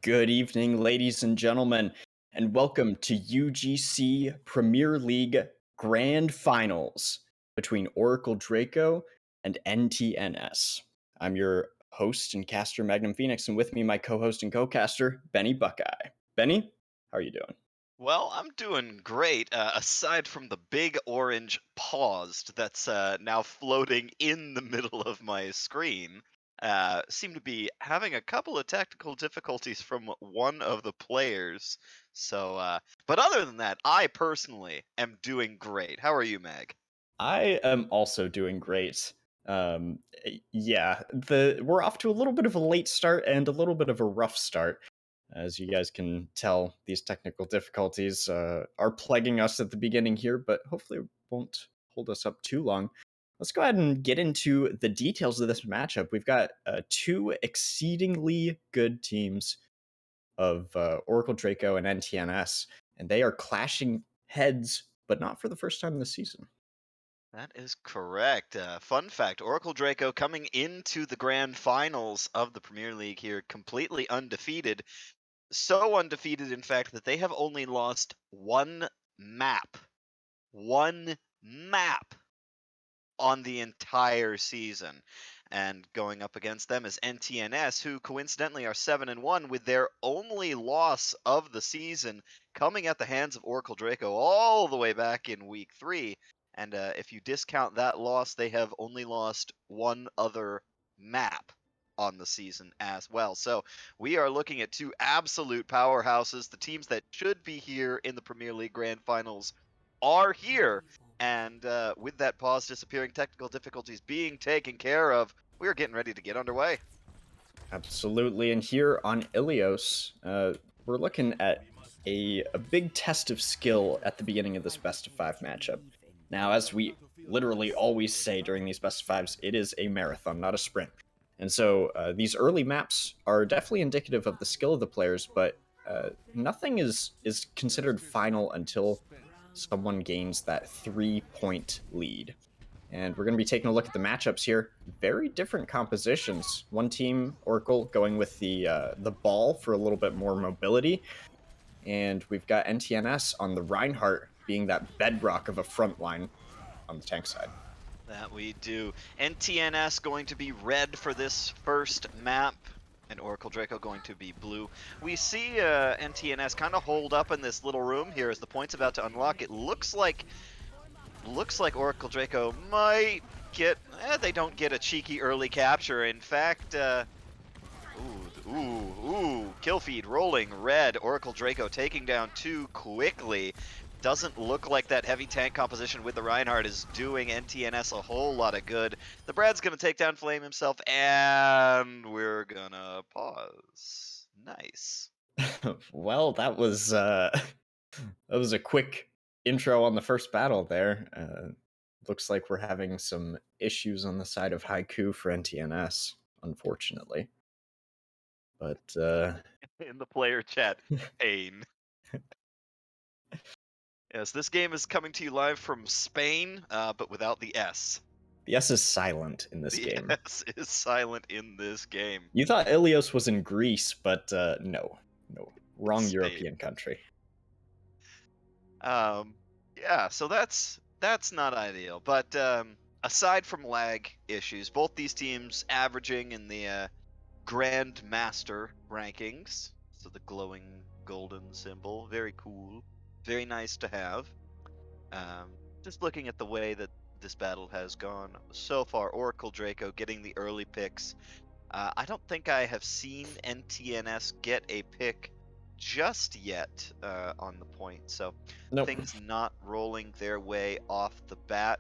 Good evening, ladies and gentlemen, and welcome to UGC Premier League Grand Finals between Oracle Draco and NTNS. I'm your host and caster, Magnum Phoenix, and with me, my co-host and co-caster, Benny Buckeye. Benny, how are you doing? Well, I'm doing great, aside from the big orange paused that's now floating in the middle of my screen. Seem to be having a couple of technical difficulties from one of the players. But other than that, I personally am doing great. How are you, Mag? I am also doing great. We're off to a little bit of a late start and a little bit of a rough start. As you guys can tell, these technical difficulties are plaguing us at the beginning here, but hopefully it won't hold us up too long. Let's go ahead and get into the details of this matchup. We've got two exceedingly good teams of Oracle Draco and NTNS, and they are clashing heads, but not for the first time this season. That is correct. Fun fact, Oracle Draco coming into the grand finals of the Premier League here completely undefeated. So undefeated, in fact, that they have only lost one map. One map on the entire season. And going up against them is NTNS, who coincidentally are 7-1 with their only loss of the season coming at the hands of Oracle Draco all the way back in week 3. And if you discount that loss, they have only lost one other map on the season as well. So we are looking at two absolute powerhouses. The teams that should be here in the Premier League Grand Finals are here. And with that pause disappearing, technical difficulties being taken care of, we are getting ready to get underway. Absolutely. And here on Ilios, we're looking at a big test of skill at the beginning of this best of 5 matchup. Now, as we literally always say during these best of 5s, it is a marathon, not a sprint. And so these early maps are definitely indicative of the skill of the players, but nothing is considered final until someone gains that 3-point lead. And we're going to be taking a look at the matchups here. Very different compositions. One team, Oracle, going with the ball for a little bit more mobility. And we've got NTNS on the Reinhardt being that bedrock of a front line on the tank side. That we do. NTNS going to be red for this first map, and Oracle Draco going to be blue. We see NTNS kind of hold up in this little room here as the point's about to unlock. It looks like Oracle Draco might get... they don't get a cheeky early capture. In fact, kill feed rolling red. Oracle Draco taking down 2 quickly. Doesn't look like that heavy tank composition with the Reinhardt is doing NTNS a whole lot of good. The Brad's going to take down Flame himself, and we're going to pause. Nice. Well, that was a quick intro on the first battle there. Looks like we're having some issues on the side of Haiku for NTNS, unfortunately. But in the player chat, pain. Yes, this game is coming to you live from Spain, but without the S. The S is silent in this game. The S is silent in this game. You thought Ilios was in Greece, but no. Wrong Spain. European country. Yeah, so that's not ideal. But aside from lag issues, both these teams averaging in the Grand Master rankings. So the glowing golden symbol, very cool, very nice to have. Just looking at the way that this battle has gone so far, Oracle Draco getting the early picks. I don't think I have seen NTNS get a pick just yet on the point, so Nope. things not rolling their way off the bat.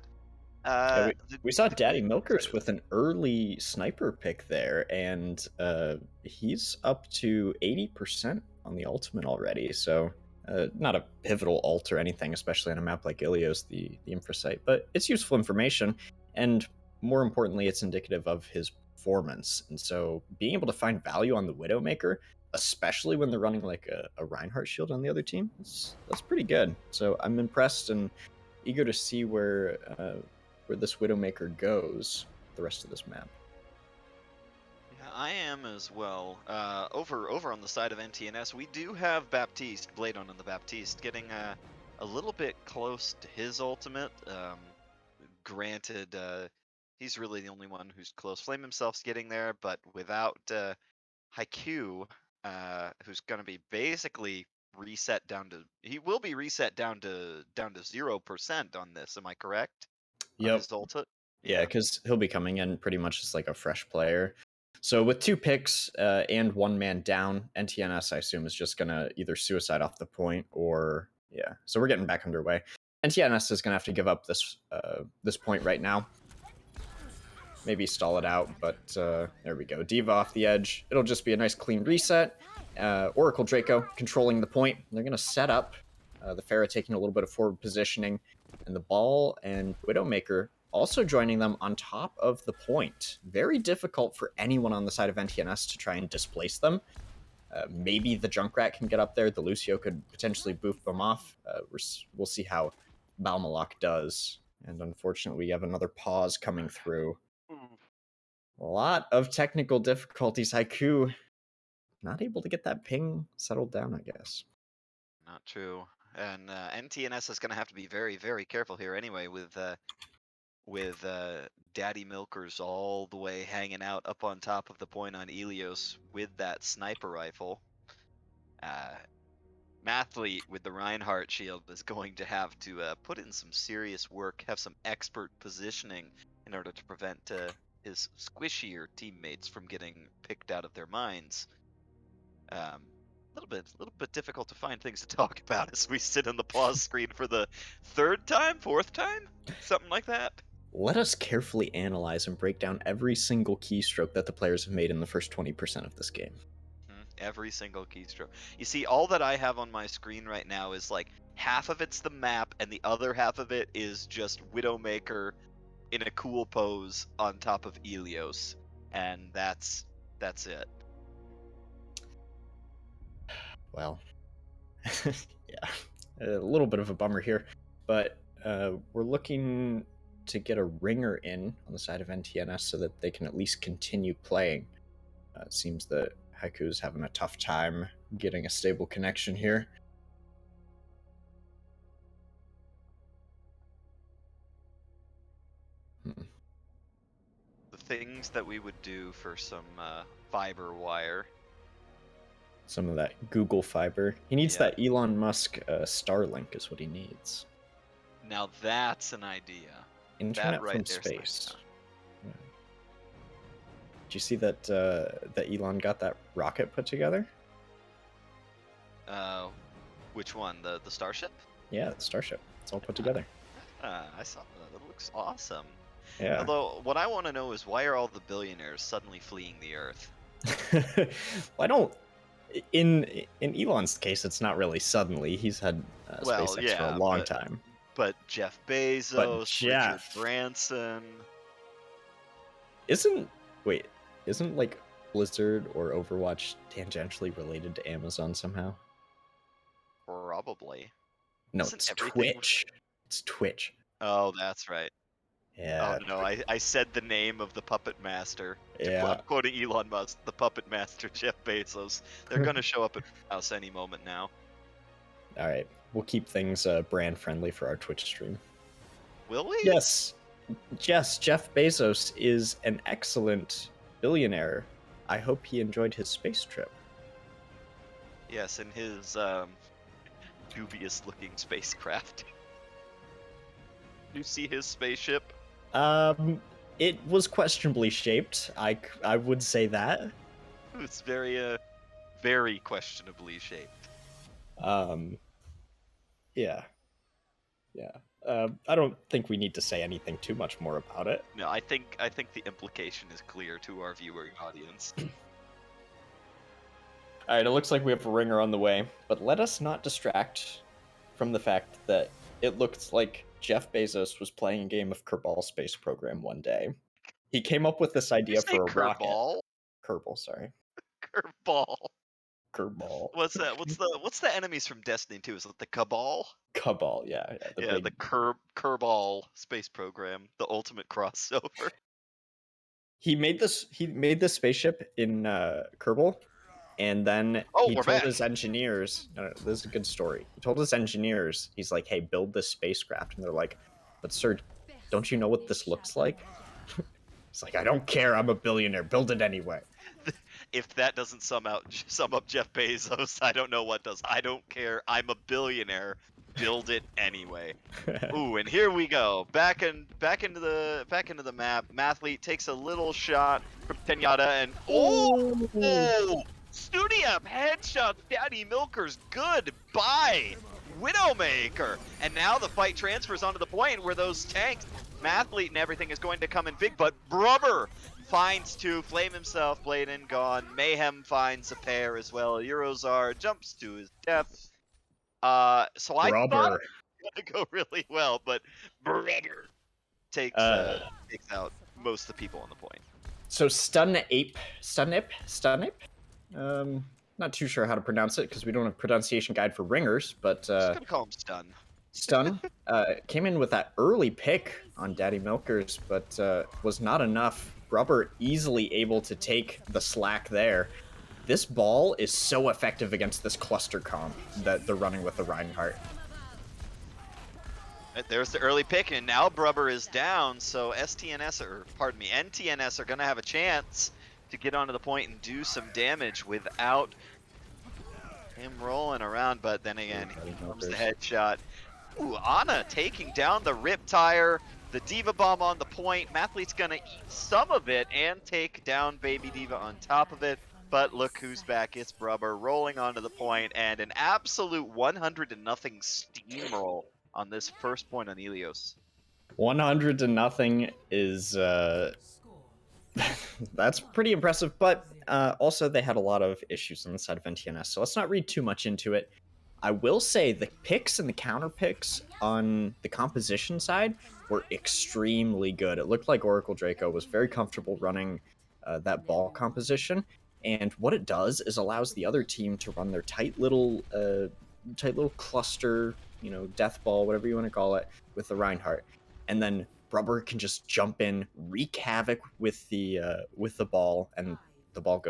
We saw Daddy Milkers with an early sniper pick there, and he's up to 80% on the ultimate already, so not a pivotal ult or anything, especially on a map like Ilios, the Infrasite, but it's useful information, and more importantly, it's indicative of his performance. And so being able to find value on the Widowmaker, especially when they're running like a Reinhardt shield on the other team, that's pretty good. So I'm impressed and eager to see where this Widowmaker goes the rest of this map. Yeah, I am as well. Over on the side of NTNS, we do have Baptiste, Bladon on the Baptiste, getting a little bit close to his ultimate. Granted, he's really the only one who's close. Flame himself's getting there, but without Haikyuu, who's going to be basically reset down to. He will be reset down to 0% on this. Am I correct? On Yep. his ultimate. Yeah, Yeah. because he'll be coming in pretty much as like a fresh player. So with 2 picks and 1 man down, NTNS I assume is just gonna either suicide off the point or yeah. So we're getting back underway. NTNS is gonna have to give up this point right now. Maybe stall it out, but there we go. Diva off the edge. It'll just be a nice clean reset. Oracle Draco controlling the point. They're gonna set up. The Pharah taking a little bit of forward positioning, and the Ball and Widowmaker also joining them on top of the point. Very difficult for anyone on the side of NTNS to try and displace them. Maybe the Junkrat can get up there. The Lucio could potentially boof them off. We'll see how Balmalok does. And unfortunately, we have another pause coming through. A lot of technical difficulties. Haiku not able to get that ping settled down, I guess. Not true. And NTNS is going to have to be very, very careful here anyway with Daddy Milkers all the way hanging out up on top of the point on Ilios with that sniper rifle. Mathlete with the Reinhardt shield is going to have to put in some serious work, have some expert positioning in order to prevent his squishier teammates from getting picked out of their minds. A little bit difficult to find things to talk about as we sit on the pause screen for the fourth time, something like that. Let us carefully analyze and break down every single keystroke that the players have made in the first 20% of this game. Every single keystroke. You see, all that I have on my screen right now is like half of it's the map, and the other half of it is just Widowmaker in a cool pose on top of Ilios, and that's it. Well, yeah, a little bit of a bummer here, but we're looking to get a ringer in on the side of NTNS so that they can at least continue playing. It seems that Haiku's having a tough time getting a stable connection here. The things that we would do for some fiber wire. Some of that Google fiber. He needs Yeah. that Elon Musk Starlink is what he needs. Now that's an idea. Internet that right from there's space. Yeah. Did you see that that Elon got that rocket put together? Which one? The Starship? Yeah, the Starship. It's all put together. I saw that. It looks awesome. Yeah. Although, what I want to know is why are all the billionaires suddenly fleeing the Earth? I don't. In Elon's case, it's not really suddenly. He's had SpaceX for a long time. But Jeff Bezos, But Richard Branson. Isn't like Blizzard or Overwatch tangentially related to Amazon somehow? Probably. No, it's Twitch. It's Twitch. Oh, that's right. Yeah. Oh no, I said the name of the puppet master. Yeah. I'm quoting Elon Musk, the puppet master, Jeff Bezos. They're gonna show up at my house any moment now. All right, we'll keep things brand friendly for our Twitch stream. Will we? Yes. Jeff Bezos is an excellent billionaire. I hope he enjoyed his space trip. Yes, in his dubious-looking spacecraft. You see his spaceship? It was questionably shaped. I would say that. It's very very questionably shaped. Yeah. I don't think we need to say anything too much more about it. No, I think the implication is clear to our viewing audience. All right, it looks like we have a ringer on the way, but let us not distract from the fact that it looks like Jeff Bezos was playing a game of Kerbal Space Program one day. He came up with this idea for a rocket. Kerbal, sorry. Kerbal. Kerbal. What's that? What's the enemies from Destiny 2? Is it the Cabal? Cabal, yeah. The Kerbal space program, the ultimate crossover. He made this spaceship in Kerbal, and then Oh, he we're told back. his engineers, no, no, this is a good story. He told his engineers, he's like, hey, build this spacecraft. And they're like, but sir, don't you know what this looks like? He's like, I don't care, I'm a billionaire, build it anyway. If that doesn't sum up Jeff Bezos, I don't know what does. I don't care. I'm a billionaire. Build it anyway. Ooh, and here we go. Back into the map. Mathlete takes a little shot from Kenyatta and oh, Studium headshot. Daddy Milker's goodbye. Widowmaker. And now the fight transfers onto the point where those tanks, Mathlete and everything is going to come in big, but Brubber finds two, Flame himself, Bladen gone. Mayhem finds a pair as well. Eurozar jumps to his death. So I thought Rubber. it was gonna go really well, but Brubber takes out most of the people on the point. So Stunip, not too sure how to pronounce it because we don't have a pronunciation guide for ringers, but Just gonna call him Stun. Stun came in with that early pick on Daddy Milkers, but was not enough. Rubber easily able to take the slack there. This ball is so effective against this cluster comp that they're running with the Reinhardt. There's the early pick, and now Brubber is down, so NTNS are gonna have a chance to get onto the point and do some damage without him rolling around, but then again, here comes the headshot. Ooh, Ana taking down the Riptire, the Diva Bomb on the point. Mathlete's gonna eat some of it and take down Baby Diva on top of it, but look who's back, it's Brubber rolling onto the point, and an absolute 100-0 steamroll on this first point on Ilios. 100-0 is that's pretty impressive, but also they had a lot of issues on the side of NTNS, so let's not read too much into it. I will say the picks and the counter picks on the composition side were extremely good. It looked like Oracle Draco was very comfortable running that ball composition, and what it does is allows the other team to run their tight little cluster, you know, death ball, whatever you want to call it, with the Reinhardt, and then Rubber can just jump in, wreak havoc with the ball, and the ball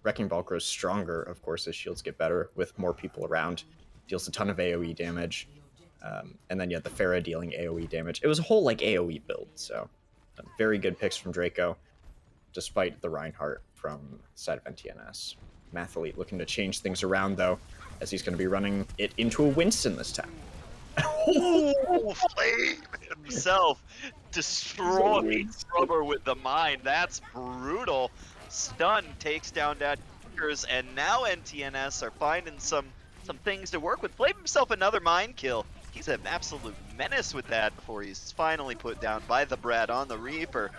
Wrecking Ball grows stronger, of course, as shields get better with more people around. Deals a ton of AoE damage. And then, yeah, the Pharah dealing AoE damage. It was a whole, like, AoE build, so very good picks from Draco, despite the Reinhardt from the side of NTNS. Mathlete looking to change things around, though, as he's going to be running it into a Winston this time. Oh, Flame himself destroying Rubber with the mine. That's brutal. Stun takes down Dadkers, and now NTNS are finding some things to work with. Flame himself another mine kill. He's an absolute menace with that before he's finally put down by the Brad on the Reaper.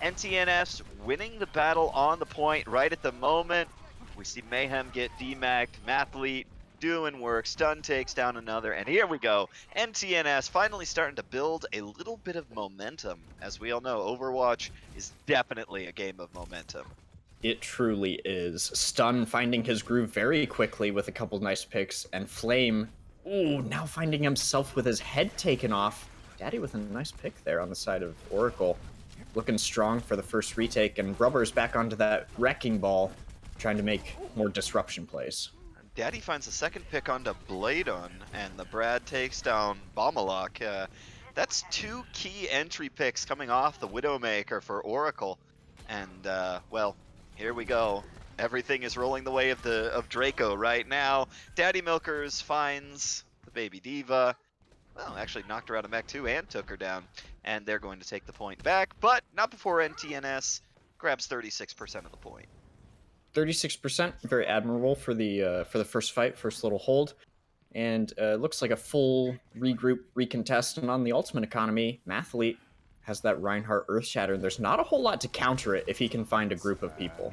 NTNS winning the battle on the point right at the moment. We see Mayhem get demagged, Mathlete doing work, Stun takes down another, and here we go. NTNS finally starting to build a little bit of momentum. As we all know, Overwatch is definitely a game of momentum. It truly is. Stun finding his groove very quickly with a couple nice picks, and Flame, ooh, now finding himself with his head taken off. Daddy with a nice pick there on the side of Oracle. Looking strong for the first retake, and Rubber's back onto that Wrecking Ball, trying to make more disruption plays. Daddy finds a second pick onto Bladon, and the Brad takes down Bommalok. That's two key entry picks coming off the Widowmaker for Oracle. And, well, here we go. Everything is rolling the way of Draco right now. Daddy Milkers finds the Baby Diva. Well, actually knocked her out of mech too and took her down. And they're going to take the point back, but not before NTNS grabs 36% of the point. 36%, very admirable for the first fight, first little hold. And looks like a full regroup, recontest. And on the ultimate economy, Mathlete has that Reinhardt Earthshatter, and there's not a whole lot to counter it if he can find a group of people.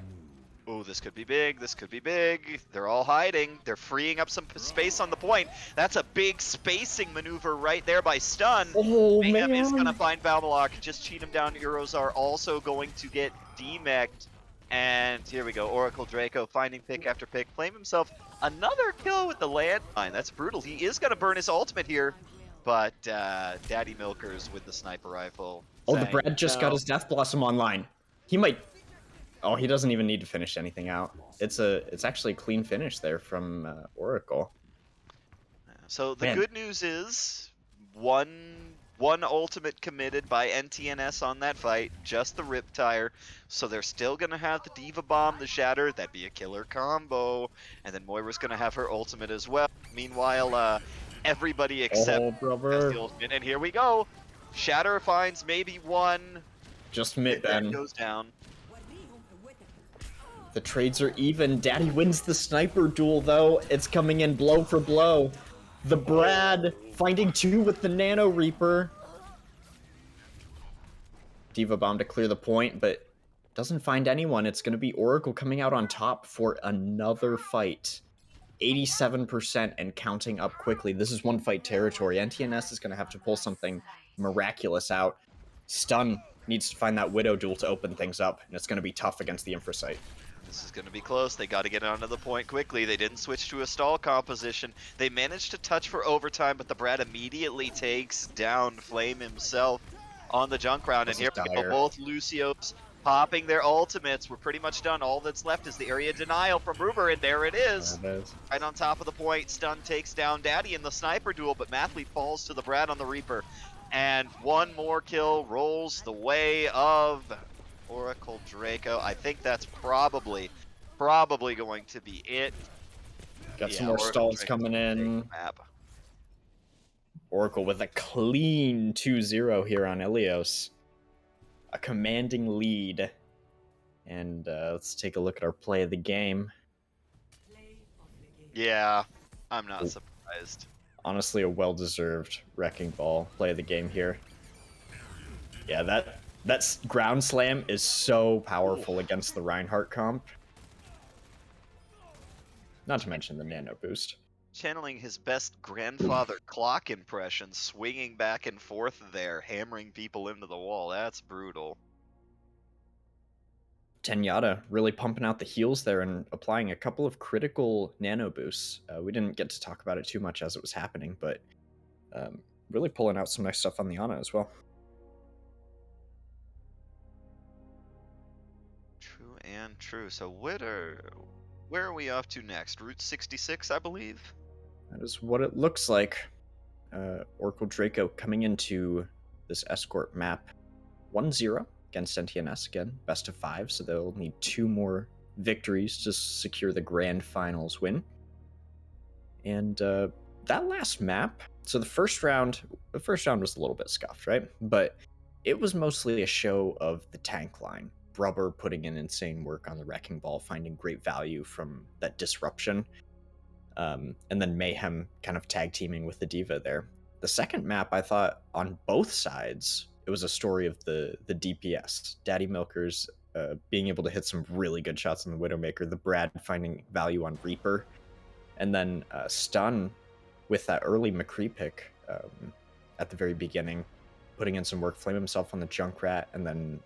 Oh, this could be big, this could be big. They're all hiding. They're freeing up some space on the point. That's a big spacing maneuver right there by Stun. Oh, Mayhem man. is going to find Balmalok, just cheat him down. Euros are also going to get demeched. And here we go, Oracle Draco finding pick after pick. Flame himself another kill with the landmine. That's brutal. He is going to burn his ultimate here. But Daddy Milkers with the sniper rifle. Oh, the Brad just got his Death Blossom online. He might... Oh, he doesn't even need to finish anything out. It's actually a clean finish there from Oracle. So the Man, good news is one ultimate committed by NTNS on that fight, just the Riptire. So they're still gonna have the Diva Bomb, the Shatter. That'd be a killer combo, and then Moira's gonna have her ultimate as well. Meanwhile, everybody except oh, has brother. the ultimate, and here we go. Shatter finds maybe one, Just and mid then then. goes down. The trades are even. Daddy wins the sniper duel, though. It's coming in blow for blow. The Brad finding 2 with the Nano Reaper. Diva Bomb to clear the point, but doesn't find anyone. It's going to be Oracle coming out on top for another fight. 87% and counting up quickly. This is one fight territory. NTNS is going to have to pull something miraculous out. Stun needs to find that Widow duel to open things up, and it's going to be tough against the Infrasight. This is going to be close. They got to get onto the point quickly. They didn't switch to a stall composition. They managed to touch for overtime, but the Brad immediately takes down Flame himself on the junk round. This And is here we go, dire. both Lucios popping their ultimates. We're pretty much done. All that's left is the area denial from Ruber, and there it is. There it is. Right on top of the point, Stun takes down Daddy in the sniper duel, but Mathlete falls to the Brad on the Reaper. And one more kill rolls the way of Oracle Draco. I think that's probably going to be it. Got some more Oracle stalls Draco's coming in. map. Oracle with a clean 2-0 here on Ilios. A commanding lead. And let's take a look at our play of the game. Yeah, I'm not surprised. Honestly, a well-deserved Wrecking Ball play of the game here. Yeah, that ground slam is so powerful against the Reinhardt comp. Not to mention the nano boost. Channeling his best grandfather clock impression, swinging back and forth there, hammering people into the wall. That's brutal. Tenyatta really pumping out the heals there and applying a couple of critical nano boosts. We didn't get to talk about it too much as it was happening, but really pulling out some nice stuff on the Ana as well. True and true. So where are we off to next? Route 66, I believe? That is what it looks like. Oracle Draco coming into this escort map 1-0 against NTNS again, best of 5, so they'll need 2 more victories to secure the grand finals win. And that last map, so the first round was a little bit scuffed, right? But it was mostly a show of the tank line. Brubber putting in insane work on the Wrecking Ball, finding great value from that disruption. And then Mayhem kind of tag teaming with the Diva there. The second map, I thought, on both sides, it was a story of the DPS. Daddy Milkers being able to hit some really good shots on the Widowmaker, the Brad finding value on Reaper, and then Stun with that early McCree pick at the very beginning, putting in some work, Flame himself on the Junkrat, and then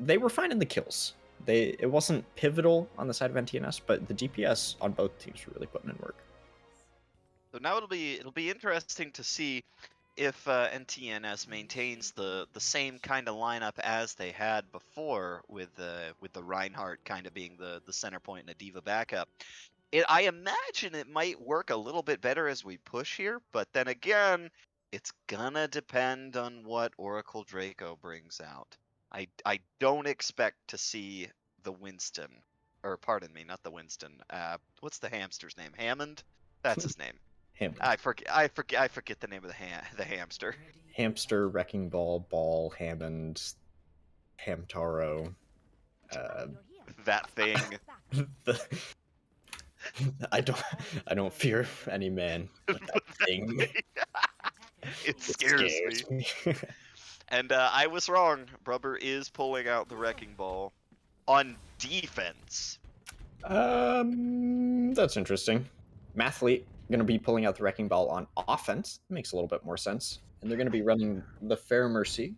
they were finding the kills. It wasn't pivotal on the side of NTNS, but the DPS on both teams were really putting in work. So now it'll be interesting to see if NTNS maintains the same kind of lineup as they had before, with the Reinhardt kind of being the center point and a Diva backup. I imagine it might work a little bit better as we push here, but then again, it's gonna depend on what Oracle Draco brings out. I don't expect to see the Winston, or pardon me, not the Winston. What's the hamster's name? Hammond? That's his name. Hammond. I forget the name of the hamster. Hamster, Wrecking Ball, Hammond, Hamtaro. That thing. I don't fear any man, but that thing. It scares me. And I was wrong. Brubber is pulling out the Wrecking Ball on defense. That's interesting. Mathlete going to be pulling out the Wrecking Ball on offense. Makes a little bit more sense. And they're going to be running the Fair Mercy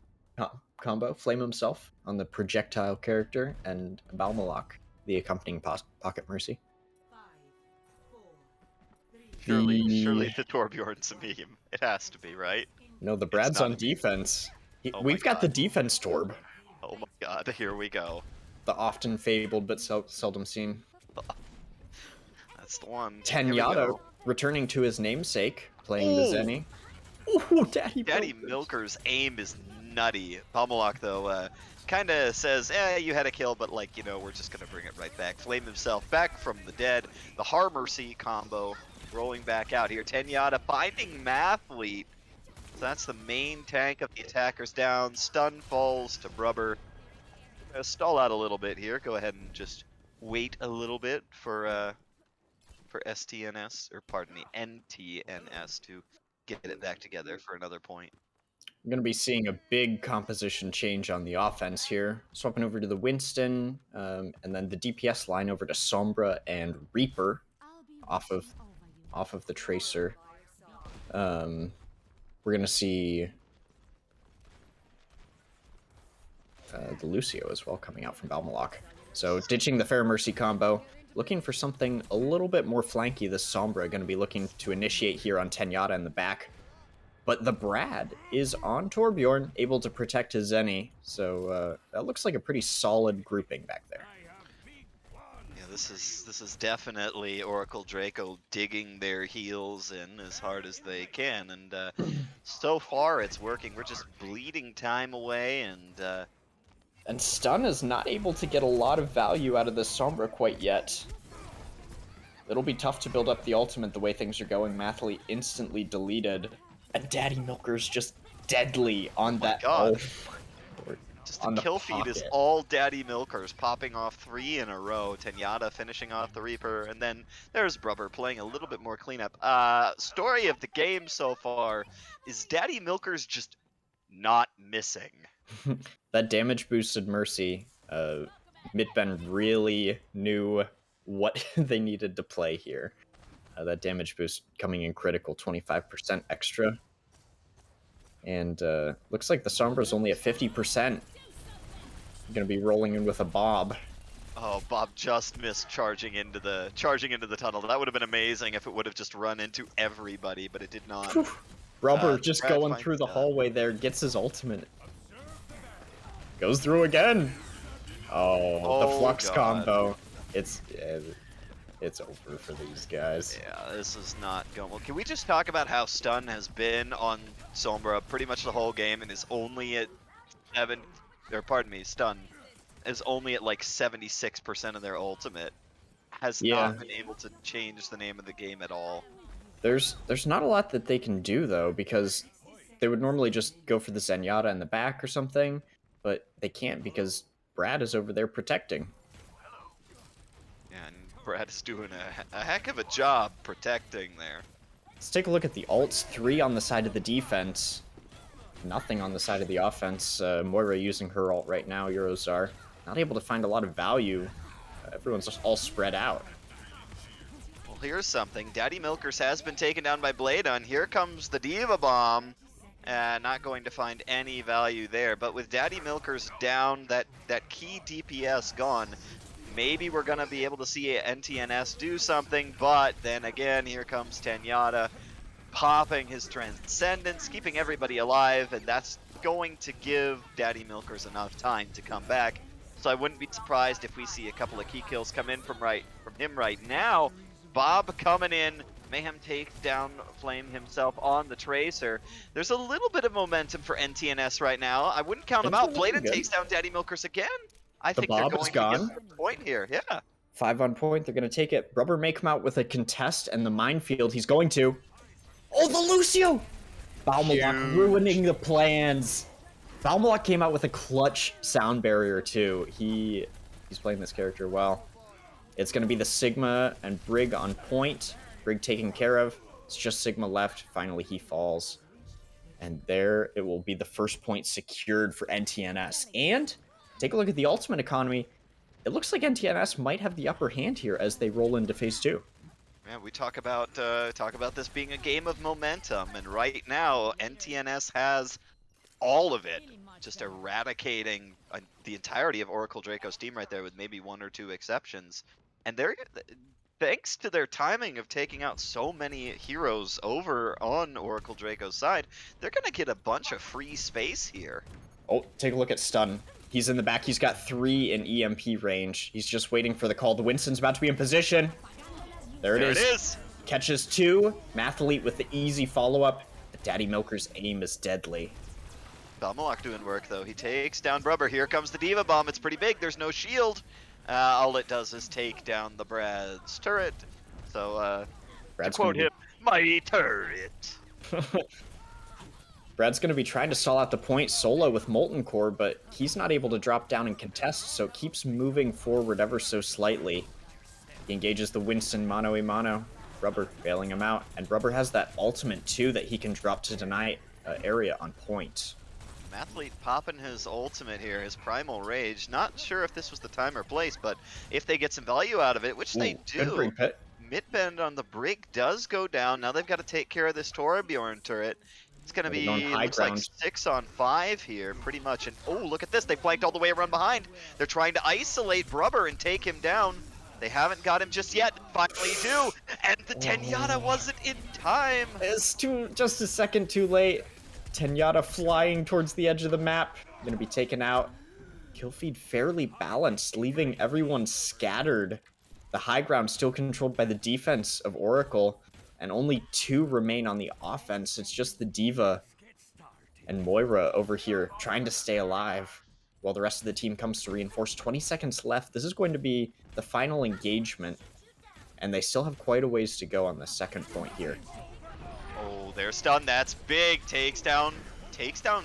combo. Flame himself on the projectile character, and Balmalok, the accompanying Pocket Mercy. Surely the Torbjorn's a meme. It has to be, right? No, the Brad's on defense. Oh We've got the defense Torb. Oh Oh my god, here we go. The often fabled but seldom seen. That's the one. Here we Tenyatta go. returning to his namesake, playing the Oh! Zenny. Ooh, Daddy Daddy Milkers. Milker's aim is nutty. Pomalok, though, kind of says, you had a kill, but, like, you know, we're just going to bring it right back. Flame himself back from the dead. The Harmercy combo rolling back out here. Tenyatta finding Mathlete. So that's the main tank of the attackers down. Stun falls to Brubber. Stall out a little bit here. Go ahead and just wait a little bit for STNS, or pardon me, NTNS to get it back together for another point. We're going to be seeing a big composition change on the offense here. Swapping over to the Winston, and then the DPS line over to Sombra and Reaper off of the Tracer. We're going to see the Lucio as well coming out from Balmalok. So ditching the Fair Mercy combo, looking for something a little bit more flanky. This Sombra going to be looking to initiate here on Tenyatta in the back. But the Brad is on Torbjorn, able to protect his Zenny. So that looks like a pretty solid grouping back there. Yeah, this is definitely Oracle Draco digging their heels in as hard as they can, and so far it's working. We're just bleeding time away, And Stun is not able to get a lot of value out of this Sombra quite yet. It'll be tough to build up the ultimate the way things are going. Mathlete instantly deleted. And Daddy Milker's just deadly on that. God. Oh, just the kill feed is all Daddy Milkers, popping off 3 in a row. Tenyatta finishing off the Reaper, and then there's Brubber playing a little bit more cleanup. Story of the game so far is Daddy Milkers just not missing. That damage boosted Mercy, Midben really knew what they needed to play here. That damage boost coming in critical, 25% extra. And looks like the Sombra's only at 50%. Gonna be rolling in with a Bob. Oh, Bob just missed charging into the tunnel. That would have been amazing if it would have just run into everybody, but it did not. Rubber just going through the hallway there, gets his ultimate. Goes through again. Oh, the Flux combo. It's over for these guys. Yeah, this is not going well. Can we just talk about how Stun has been on Sombra pretty much the whole game and is only at Stun is only at like 76% of their ultimate. Has not been able to change the name of the game at all. There's not a lot that they can do though, because they would normally just go for the Zenyatta in the back or something, but they can't because Brad is over there protecting. And Brad is doing a heck of a job protecting there. Let's take a look at the ults. 3 on the side of the defense. Nothing on the side of the offense. Moira using her ult right now. Eurozar not able to find a lot of value. Everyone's just all spread out. Well, here's something. Daddy Milkers has been taken down by Bladon. Here comes the Diva Bomb. Not going to find any value there. But with Daddy Milkers down, that key DPS gone, maybe we're going to be able to see NTNS do something. But then again, here comes Tenyatta popping his Transcendence, keeping everybody alive, and that's going to give Daddy Milkers enough time to come back. So I wouldn't be surprised if we see a couple of key kills come in from him right now. Bob coming in. Mayhem takes down Flame himself on the Tracer. There's a little bit of momentum for NTNS right now. I wouldn't count them out. Bladen takes down Daddy Milkers again. I think they're going to get the point here. Yeah. 5 on point. They're going to take it. Rubber may come out with a contest and the minefield. He's going to. Oh, the Lucio! Balmalok ruining the plans. Balmalok came out with a clutch sound barrier too. He's playing this character well. It's going to be the Sigma and Brig on point. Brig taken care of. It's just Sigma left. Finally, he falls. And there it will be the first point secured for NTNS. And take a look at the ultimate economy. It looks like NTNS might have the upper hand here as they roll into phase 2. Yeah, we talk about this being a game of momentum, and right now NTNS has all of it, just eradicating the entirety of Oracle Draco's team right there, with maybe 1 or 2 exceptions. And they're, thanks to their timing of taking out so many heroes over on Oracle Draco's side, they're gonna get a bunch of free space here. Oh, take a look at Stun. He's in the back. He's got 3 in EMP range. He's just waiting for the call. The Winston's about to be in position. There it is. Catches 2. Mathlete with the easy follow-up. But Daddy Milker's aim is deadly. Balmalok doing work, though. He takes down Brubber. Here comes the Diva Bomb. It's pretty big. There's no shield. All it does is take down the Brad's turret. So, to quote him, mighty turret. Brad's going to be trying to stall out the point solo with Molten Core, but he's not able to drop down and contest, so keeps moving forward ever so slightly. He engages the Winston mano-a-mano. Rubber bailing him out, and Rubber has that ultimate too that he can drop to deny area on point. Mathlete popping his ultimate here, his Primal Rage. Not sure if this was the time or place, but if they get some value out of it, which they do, Midbend on the Brig does go down. Now they've got to take care of this Torbjorn turret. It's going to be, looks like 6 on 5 here, pretty much. And oh, look at this. They flanked all the way around behind. They're trying to isolate Brubber and take him down. They haven't got him just yet. Finally do. And the Zenyatta wasn't in time. It's just a second too late. Zenyatta flying towards the edge of the map. Going to be taken out. Kill feed fairly balanced, leaving everyone scattered. The high ground still controlled by the defense of Oracle, and only 2 remain on the offense. It's just the Diva and Moira over here trying to stay alive while the rest of the team comes to reinforce. 20 seconds left. This is going to be the final engagement, and they still have quite a ways to go on the second point here. Oh, they're stunned. That's big. Takes down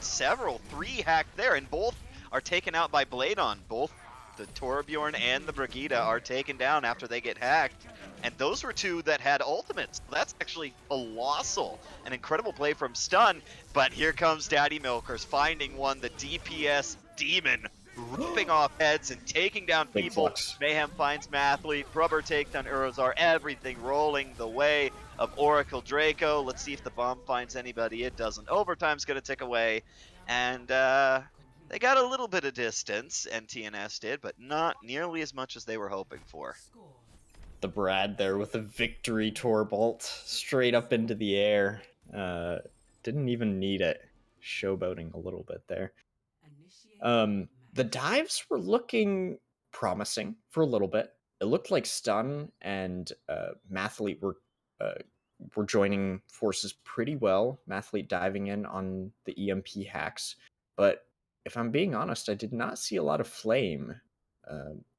several. 3 hacked there, and both are taken out by Bladon. Both the Torbjorn and the Brigitte are taken down after they get hacked. And those were 2 that had ultimates. That's actually colossal. An incredible play from Stun. But here comes Daddy Milkers finding one, the DPS demon, ripping off heads and taking down people. Mayhem finds Mathlete. Brubber takes down Urozar. Everything rolling the way of Oracle Draco. Let's see if the bomb finds anybody. It doesn't. Overtime's going to tick away. And they got a little bit of distance, NTNS did, but not nearly as much as they were hoping for. The Brad there with a victory Torbolt straight up into the air. Didn't even need it. Showboating a little bit there. The dives were looking promising for a little bit. It looked like Stun and Mathlete were joining forces pretty well. Mathlete diving in on the EMP hacks, but if I'm being honest, I did not see a lot of flame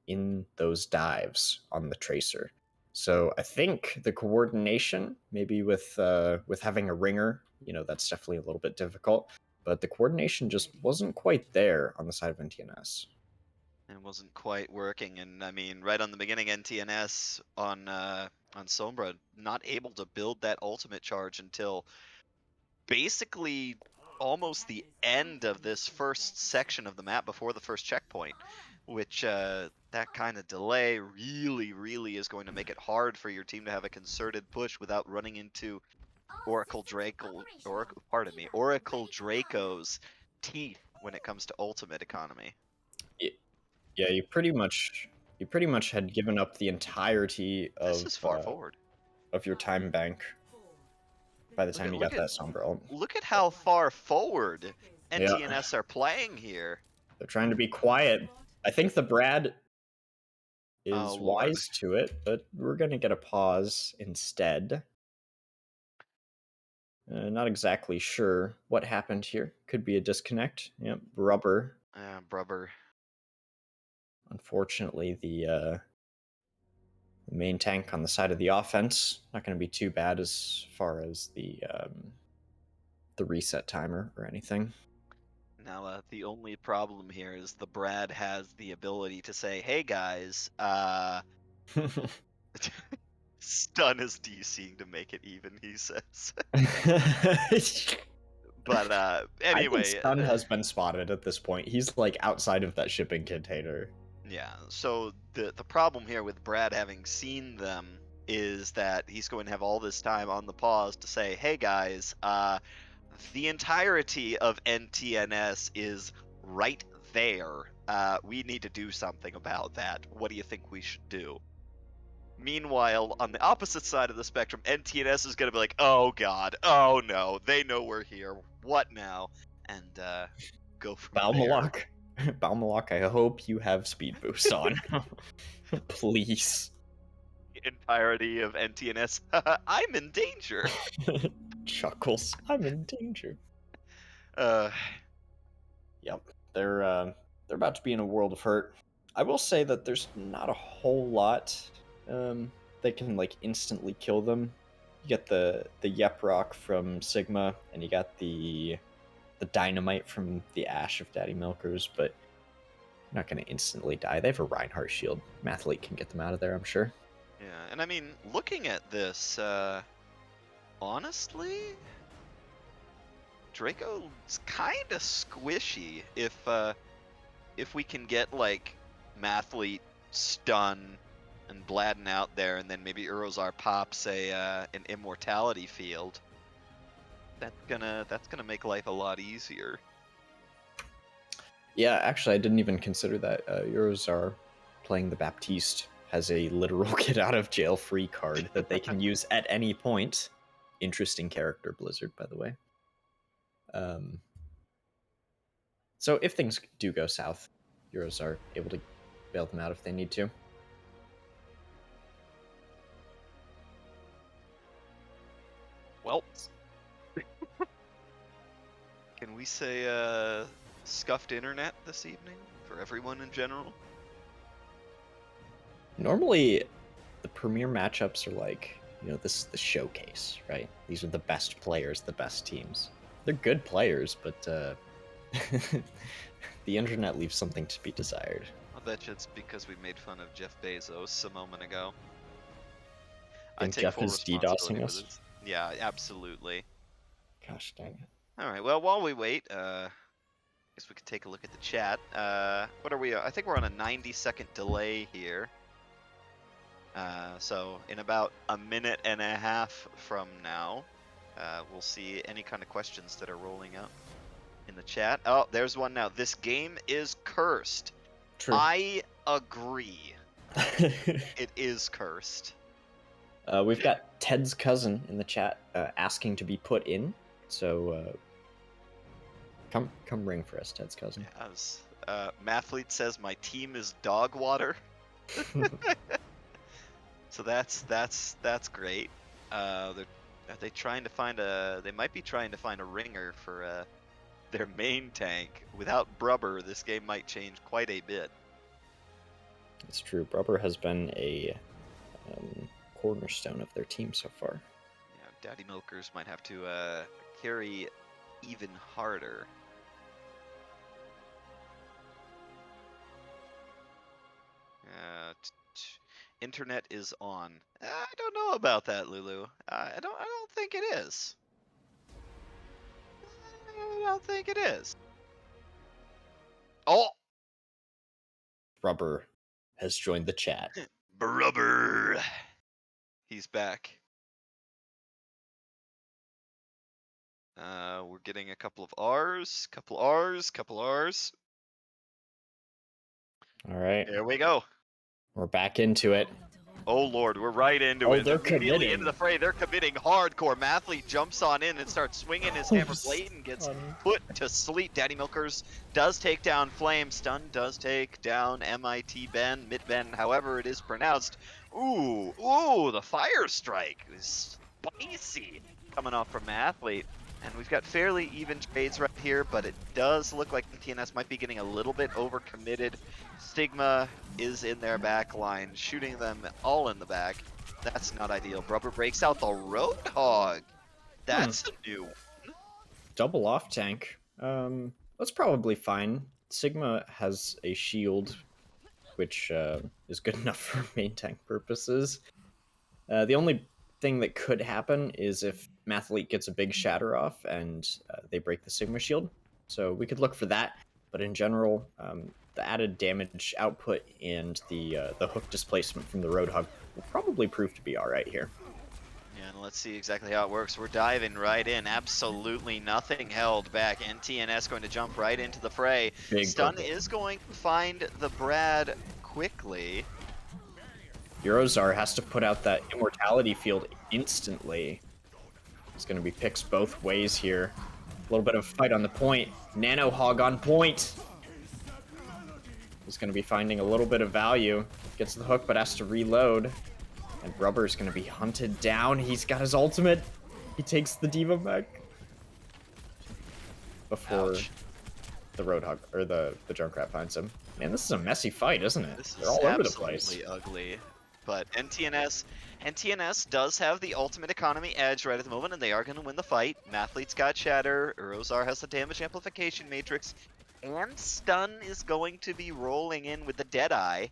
in those dives on the Tracer. So I think the coordination, maybe with having a ringer, that's definitely a little bit difficult. But the coordination just wasn't quite there on the side of NTNS. It wasn't quite working, and I mean, right on the beginning, NTNS on Sombra not able to build that ultimate charge until basically almost the end of this first section of the map before the first checkpoint, which that kind of delay really is going to make it hard for your team to have a concerted push without running into Oracle Draco's teeth when it comes to ultimate economy. Yeah, you pretty much had given up the entirety of this is far forward of your time bank by the time you got that Sombra ult. Look at how far forward NTNS are playing here. They're trying to be quiet. I think the Brad is wise to it, but we're going to get a pause instead. Not exactly sure what happened here. Could be a disconnect. Yep, Brubber. Brubber. Unfortunately, the main tank on the side of the offense not going to be too bad as far as the reset timer or anything. Now, the only problem here is the Brad has the ability to say, "Hey guys, Stun is DCing to make it even," he says. But anyway, I think Stun has been spotted at this point. He's like outside of that shipping container. Yeah, so the problem here with Brad having seen them is that he's going to have all this time on the pause to say, "Hey guys, the entirety of NTNS is right there. We need to do something about that. What do you think we should do?" Meanwhile, on the opposite side of the spectrum, NTNS is going to be like, "Oh god, oh no, they know we're here. What now?" And go from there. Balmalok, I hope you have speed boost on. Please. The entirety of NTNS. I'm in danger. Chuckles. I'm in danger. Uh, Yep. They're about to be in a world of hurt. I will say that there's not a whole lot that can like instantly kill them. You get the Yep Rock from Sigma, and you got the dynamite from the Ash of Daddy Milkers, but they're not going to instantly die. They have a Reinhardt shield. Mathlete can get them out of there, I'm sure. yeah, and I mean, looking at this, honestly, Draco's kind of squishy if we can get like Mathlete stun and Bladden out there, and then maybe Urozar pops an immortality field. That's gonna make life a lot easier. Yeah, actually, I didn't even consider that. Eurozar playing the Baptiste has a literal get out of jail free card that they can use at any point. Interesting character, Blizzard, by the way. So if things do go south, Euros are able to bail them out if they need to. Well, can we say scuffed internet this evening for everyone in general? Normally, the premier matchups are like, this is the showcase, right? These are the best players, the best teams. They're good players, but the internet leaves something to be desired. I bet you it's because we made fun of Jeff Bezos a moment ago. I think Jeff is DDoSing us. This. Yeah, absolutely. Gosh dang it. All right, well, while we wait, I guess we could take a look at the chat. What are we? I think we're on a 90-second delay here. So in about a minute and a half from now, we'll see any kind of questions that are rolling up in the chat. Oh, there's one now. This game is cursed. True. I agree. It is cursed. We've got Ted's cousin in the chat asking to be put in. So come ring for us, Ted's cousin. Yes. Mathlete says my team is dog water. So that's great. Are they trying to find they might be trying to find a ringer for their main tank. Without Brubber, this game might change quite a bit. It's true. Brubber has been a cornerstone of their team so far. Yeah, Daddy Milkers might have to carry even harder. Internet is on. I don't know about that, Lulu. I don't think it is. I don't think it is. Oh! Brubber has joined the chat. Brubber! He's back. We're getting a couple of R's, couple R's. All right. There we go. We're back into it. Oh lord, we're right into it. They're immediately committing. Into the fray. They're committing hardcore. Mathlete jumps on in and starts swinging his hammer blade and gets put to sleep. Daddy Milkers does take down Flame. Stun does take down MIT Ben, Mid Ben, however it is pronounced. Ooh, the fire strike is spicy coming off from Mathlete. And we've got fairly even trades right here, but it does look like TNS might be getting a little bit overcommitted. Stigma is in their back line, shooting them all in the back. That's not ideal. Brubber breaks out the Roadhog. That's a new one. Double off tank. That's probably fine. Sigma has a shield, which is good enough for main tank purposes. The only thing that could happen is if Mathlete gets a big shatter off and they break the Sigma shield. So we could look for that. But in general, the added damage output and the hook displacement from the Roadhog will probably prove to be all right here. Yeah, and let's see exactly how it works. We're diving right in. Absolutely nothing held back. NTNS going to jump right into the fray. Big Stun purple. is going to find the Brad quickly. Eurozar has to put out that immortality field instantly. It's going to be picks both ways here. A little bit of fight on the point. Nano Hog on point. is going to be finding a little bit of value. Gets the hook, but has to reload. And Rubber's going to be hunted down. He's got his ultimate. He takes the Diva mech before Ouch. the Roadhog, or the Junkrat finds him. Man, this is a messy fight, isn't it? This They're is all over the place. absolutely ugly. But NTNS does have the ultimate economy edge right at the moment, and they are going to win the fight. Mathlete's got Shatter, Urozar has the damage amplification matrix, and Stun is going to be rolling in with the Deadeye.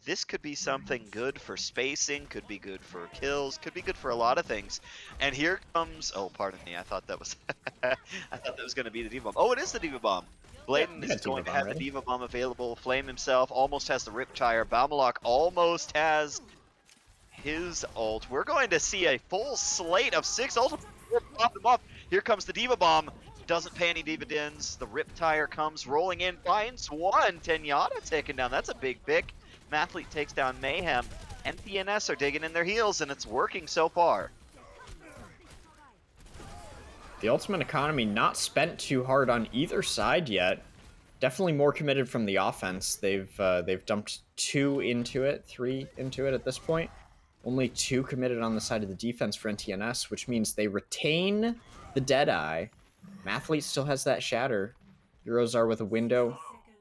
This could be something good for spacing, could be good for kills, could be good for a lot of things. And here comes, oh, pardon me, I thought that was, I thought that was going to be the Diva Bomb. Oh, it is the Diva Bomb. Bladen is going to have the Diva Bomb available. Flame himself almost has the Riptire. Balmalok almost has his ult. We're going to see a full slate of 6 ultimates. Pop them up. Here comes the Diva Bomb. Doesn't pay any dividends. The Riptire comes rolling in, finds one. Zenyatta taken down. That's a big pick. Mathlete takes down Mayhem. NTNS are digging in their heels, and it's working so far. The ultimate economy not spent too hard on either side yet. Definitely more committed from the offense. They've dumped 2 into it, 3 into it at this point. Only 2 committed on the side of the defense for NTNS, which means they retain the Deadeye. Mathlete still has that Shatter. Eurozar with a window.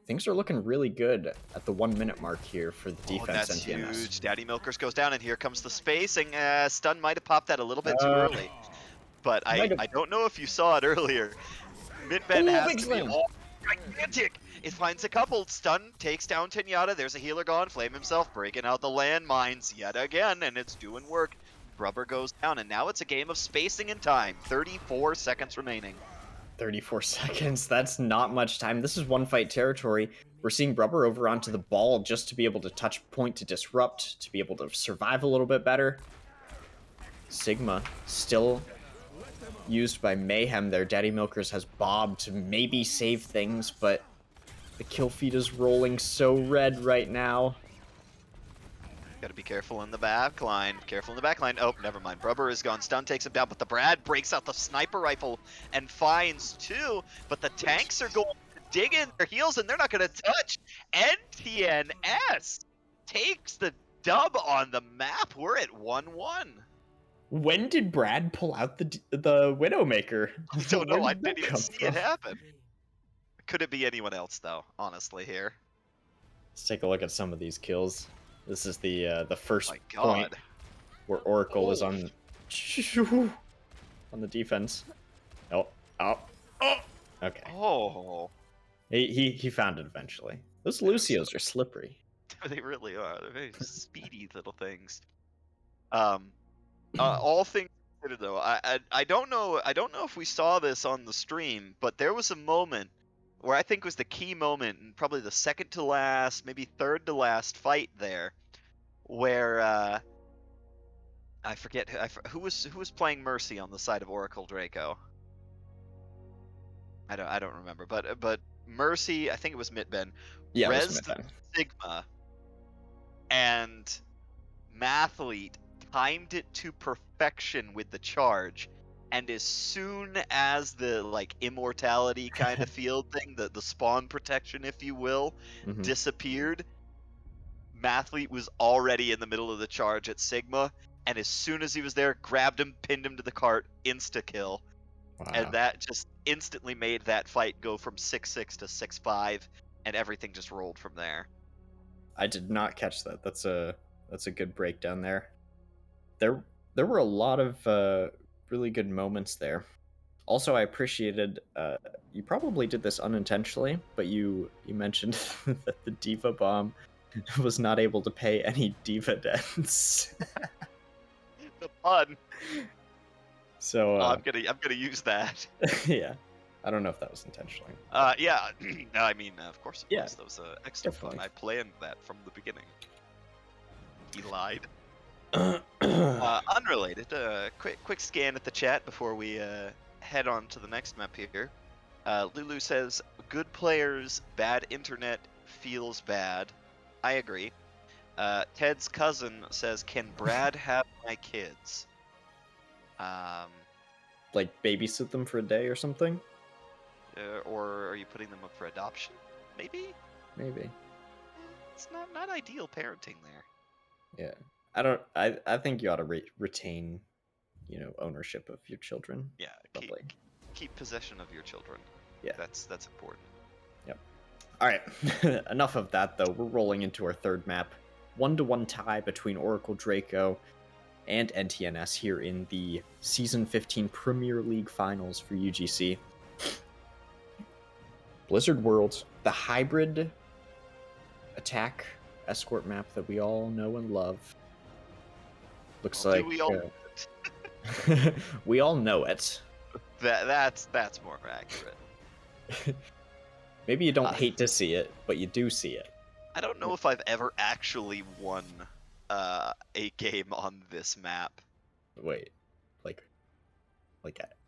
Things are looking really good at the 1 minute mark here for the defense. That's NTNS. huge. Daddy Milkers goes down, and here comes the spacing. Stun might have popped that a little bit too early. But I don't know if you saw it earlier. Midben has to be all gigantic. It finds a couple. Stun takes down Zenyatta. There's a healer gone. Flame himself breaking out the landmines yet again, and it's doing work. Rubber goes down, and now it's a game of spacing and time. 34 seconds remaining. 34 seconds. That's not much time. This is one fight territory. We're seeing Rubber over onto the ball just to be able to touch point to disrupt, to be able to survive a little bit better. Sigma still used by Mayhem there. Daddy Milkers has Bob to maybe save things, but the kill feed is rolling so red right now. Gotta be careful in the back line. Careful in the back line. Oh, never mind. Rubber is gone. Stun takes him down, but the Brad breaks out the sniper rifle and finds 2. But the tanks are going to dig in their heels, and they're not going to touch. NTNS takes the dub on the map. We're at 1-1. When did Brad pull out the Widowmaker? I don't know. I didn't even see it happen. Could it be anyone else, though, honestly, here? Let's take a look at some of these kills. This is the first point where Oracle is on the defense. Oh. Okay. Oh. He found it eventually. Those Lucios are slippery. They really are. They're very speedy little things. All things considered, though, I don't know if we saw this on the stream, but there was a moment where I think was the key moment, and probably the second to last, maybe third to last fight there, where I forget who was playing Mercy on the side of Oracle Draco. I don't remember, but Mercy, I think it was Mitben, rezzed Sigma, and Mathlete timed it to perfection with the charge, and as soon as the immortality kind of field thing, the spawn protection, if you will, disappeared, Mathlete was already in the middle of the charge at Sigma, and as soon as he was there, grabbed him, pinned him to the cart, insta-kill. Wow. And that just instantly made that fight go from 6-6 to 6-5, and everything just rolled from there. I did not catch that. That's a good breakdown there. There were a lot of really good moments there. Also, I appreciated, you probably did this unintentionally, but you mentioned that the Diva Bomb was not able to pay any dividends. The pun. So I'm gonna use that. Yeah, I don't know if that was intentionally. Yeah, I mean, of course it was. That was extra definitely fun. I planned that from the beginning. He lied. Unrelated. Quick scan at the chat before we head on to the next map here. Lulu says, "Good players, bad internet feels bad." I agree. Ted's cousin says, "Can Brad have my kids?" Like babysit them for a day or something? Or are you putting them up for adoption? Maybe? Maybe. That's not ideal parenting there. Yeah. I think you ought to retain, you know, ownership of your children. Yeah, Probably. keep possession of your children. Yeah. That's important. Yep. All right. Enough of that though. We're rolling into our third map. 1-1 tie between Oracle Draco and NTNS here in the Season 15 Premier League Finals for UGC. Blizzard Worlds, the hybrid attack escort map that we all know and love. Looks Well, like do we all? we all know it. That's more accurate. Maybe you don't hate to see it, but you do see it. I don't know if I've ever actually won a game on this map. Wait, like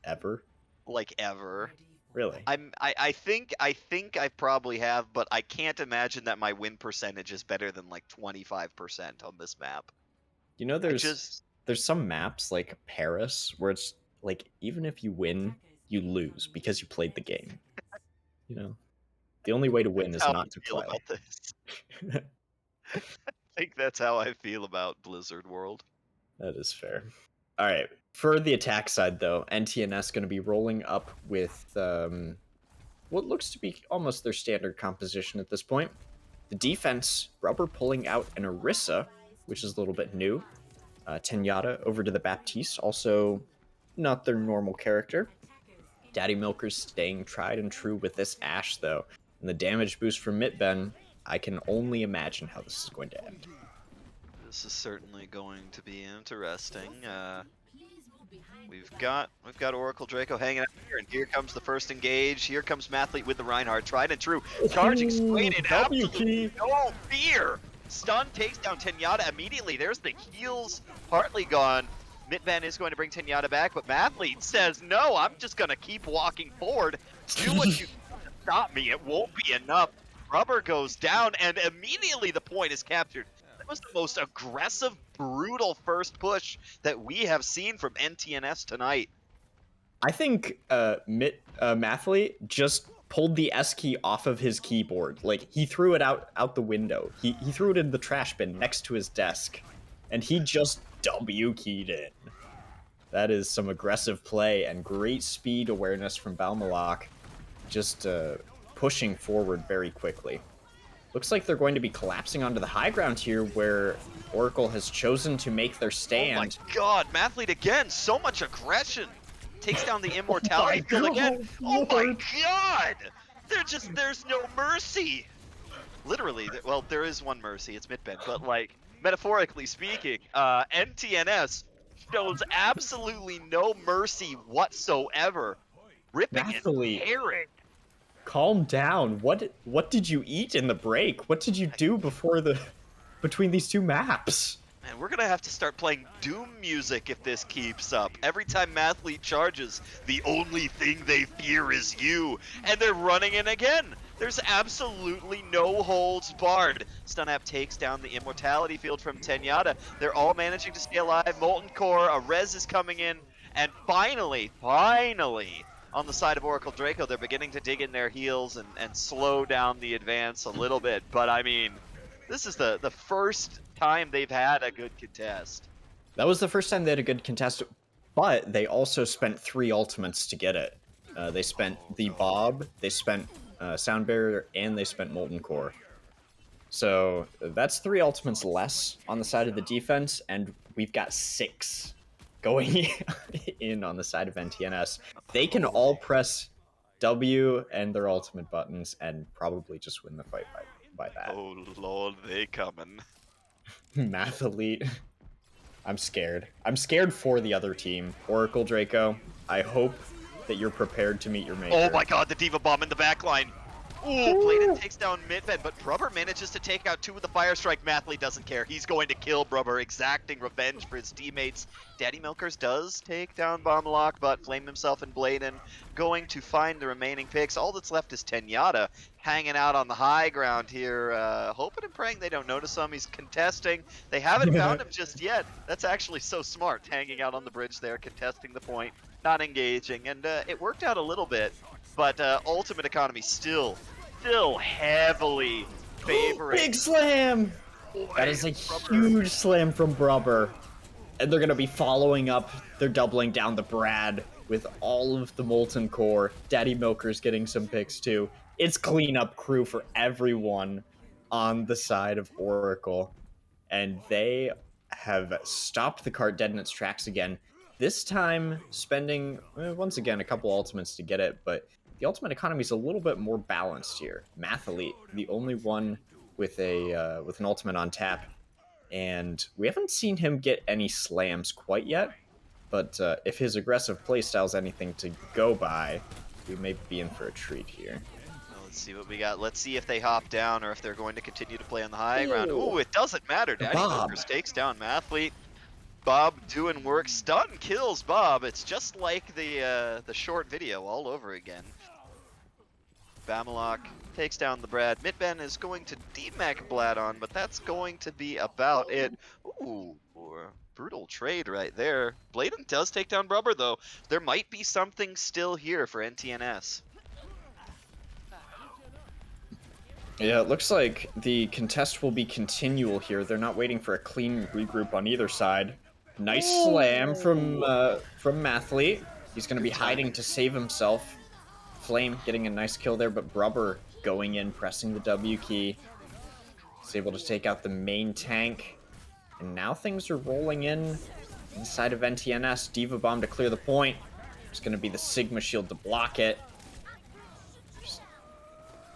ever? Like ever. Really? I think I probably have, but I can't imagine that my win percentage is better than like 25% on this map. You know, there's some maps like Paris where it's like even if you win, you lose because you played the game. You know, the only way to win is not to play. About this. I think that's how I feel about Blizzard World. That is fair. All right, for the attack side though, NTNS going to be rolling up with what looks to be almost their standard composition at this point. The defense, Rubber pulling out an Orisa, which is a little bit new. Tenyatta over to the Baptiste, also not their normal character. Daddy Milker's staying tried and true with this Ashe though. And the damage boost from Mitben, I can only imagine how this is going to end. This is certainly going to be interesting. We've got Oracle Draco hanging out here, and here comes the first engage. Here comes Mathlete with the Reinhardt, tried and true, charging straight in, absolutely no fear. Stun takes down Tenyatta immediately. There's the heals partly gone. Mitban is going to bring Tenyatta back, but Mathlete says, no, I'm just going to keep walking forward. Do what you can to stop me. It won't be enough. Rubber goes down, and immediately the point is captured. That was the most aggressive, brutal first push that we have seen from NTNS tonight. I think Mathlete just pulled the S key off of his keyboard. Like, he threw it out the window. He threw it in the trash bin next to his desk, and he just W keyed in. That is some aggressive play and great speed awareness from Balmalak, just pushing forward very quickly. Looks like they're going to be collapsing onto the high ground here, where Oracle has chosen to make their stand. Oh my god, Mathlete again, so much aggression. Takes down the immortality field again. Oh my god! There's no mercy. Literally, well, there is one mercy, it's Mitben, but like, metaphorically speaking, NTNS shows absolutely no mercy whatsoever. Ripping and tearing. Calm down. What did you eat in the break? What did you do between these two maps? Man, we're gonna have to start playing Doom music if this keeps up. Every time Mathlete charges, the only thing they fear is you. And they're running in again. There's absolutely no holds barred. Stunap takes down the immortality field from Tenyatta. They're all managing to stay alive. Molten Core, a res is coming in. And finally, on the side of Oracle Draco, they're beginning to dig in their heels and slow down the advance a little bit. But I mean, this is the first time they've had a good contest. That was the first time they had a good contest, but they also spent 3 ultimates to get it. They spent the Bob, they spent Sound Barrier, and they spent Molten Core. So that's 3 ultimates less on the side of the defense, and we've got 6 going in on the side of NTNS. They can all press W and their ultimate buttons and probably just win the fight by that. Oh lord, they coming. Mathlete. I'm scared. I'm scared for the other team. Oracle Draco, I hope that you're prepared to meet your maker. Oh my god, the Diva Bomb in the backline. Ooh, Bladen takes down Mitben, but Brubber manages to take out 2 with the Fire Strike. Mathlete doesn't care. He's going to kill Brubber, exacting revenge for his teammates. Daddy Milkers does take down Bomlock, but Flame himself and Bladen going to find the remaining picks. All that's left is Tenyatta hanging out on the high ground here, hoping and praying they don't notice him. He's contesting. They haven't found him just yet. That's actually so smart, hanging out on the bridge there, contesting the point, not engaging, and it worked out a little bit. But Ultimate Economy still heavily favorite. Big slam! That Boy, is a rubber. huge slam from Brubber. And they're going to be following up. They're doubling down the Brad with all of the Molten Core. Daddy Milker's getting some picks too. It's cleanup crew for everyone on the side of Oracle. And they have stopped the cart dead in its tracks again. This time, spending, once again, a couple ultimates to get it, but the ultimate economy is a little bit more balanced here. Mathlete, the only one with with an ultimate on tap, and we haven't seen him get any slams quite yet. But if his aggressive playstyle is anything to go by, we may be in for a treat here. Well, let's see what we got. Let's see if they hop down or if they're going to continue to play on the high ground. Ooh, Ooh, it doesn't matter. the Daddy Bob. Milkers takes down Mathlete. Bob doing work. Stun kills Bob. It's just like the short video all over again. Bamalok takes down the Brad. Mitben is going to DMAC Bladon, but that's going to be about it. Ooh, brutal trade right there. Bladen does take down Brubber, though. There might be something still here for NTNS. Yeah, it looks like the contest will be continual here. They're not waiting for a clean regroup on either side. Nice slam from Mathlete. He's going to be hiding to save himself. Flame getting a nice kill there, but Brubber going in, pressing the W key. He's able to take out the main tank. And now things are rolling in inside of NTNS. Diva Bomb to clear the point. There's going to be the Sigma Shield to block it. Just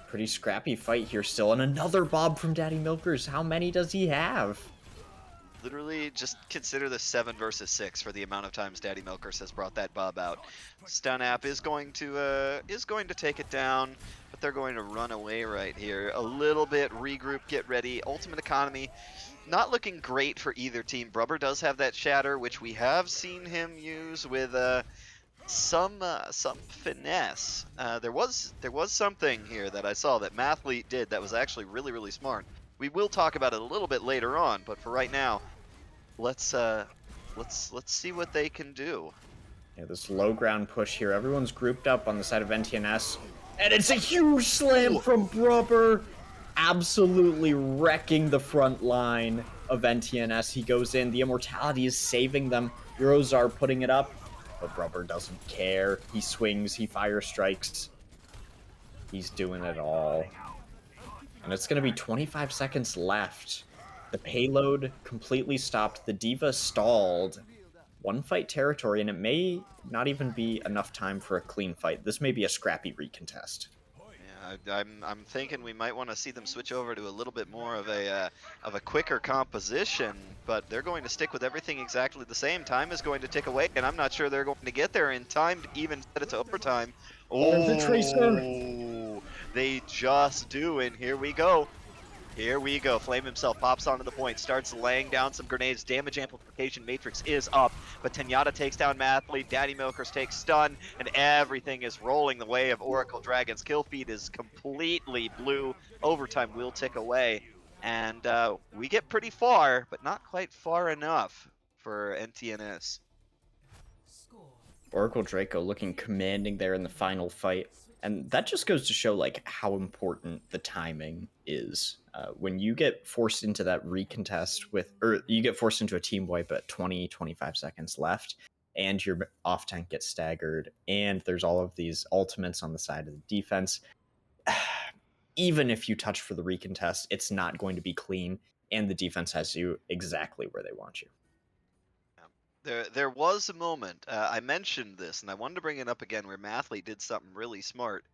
pretty scrappy fight here still. And another Bob from Daddy Milkers. How many does he have? Literally, just consider the 7 versus 6 for the amount of times Daddy Milkers has brought that Bob out. Stun App is going to take it down, but they're going to run away right here. A little bit, regroup, get ready. Ultimate Economy, not looking great for either team. Brubber does have that Shatter, which we have seen him use with some finesse. There was something here that I saw that Mathlete did that was actually really, really smart. We will talk about it a little bit later on, but for right now, let's see what they can do. Yeah, this low ground push here. Everyone's grouped up on the side of NTNS. And it's a huge slam from Brubber. Absolutely wrecking the front line of NTNS. He goes in. The Immortality is saving them. Eurozar putting it up. But Brubber doesn't care. He swings. He fire strikes. He's doing it all. And it's going to be 25 seconds left. The payload completely stopped. The Diva stalled. One fight territory, and it may not even be enough time for a clean fight. This may be a scrappy recontest. Yeah, I'm thinking we might want to see them switch over to a little bit more of a quicker composition, but they're going to stick with everything exactly the same. Time is going to tick away, and I'm not sure they're going to get there in time to even set it to overtime. Oh, the Tracer! They just do, and here we go. Here we go. Flame himself pops onto the point, starts laying down some grenades. Damage amplification matrix is up, but Tenyata takes down Mathlete. Daddy Milkers takes stun, and everything is rolling the way of Oracle Dragons. Kill feed is completely blue. Overtime will tick away, and we get pretty far, but not quite far enough for NTNS. Oracle Draco looking commanding there in the final fight. And that just goes to show like how important the timing is. When you get forced into that recontest or you get forced into a team wipe at 20, 25 seconds left, and your off tank gets staggered, and there's all of these ultimates on the side of the defense. Even if you touch for the recontest, it's not going to be clean, and the defense has you exactly where they want you. There was a moment, I mentioned this, and I wanted to bring it up again, where Mathlete did something really smart.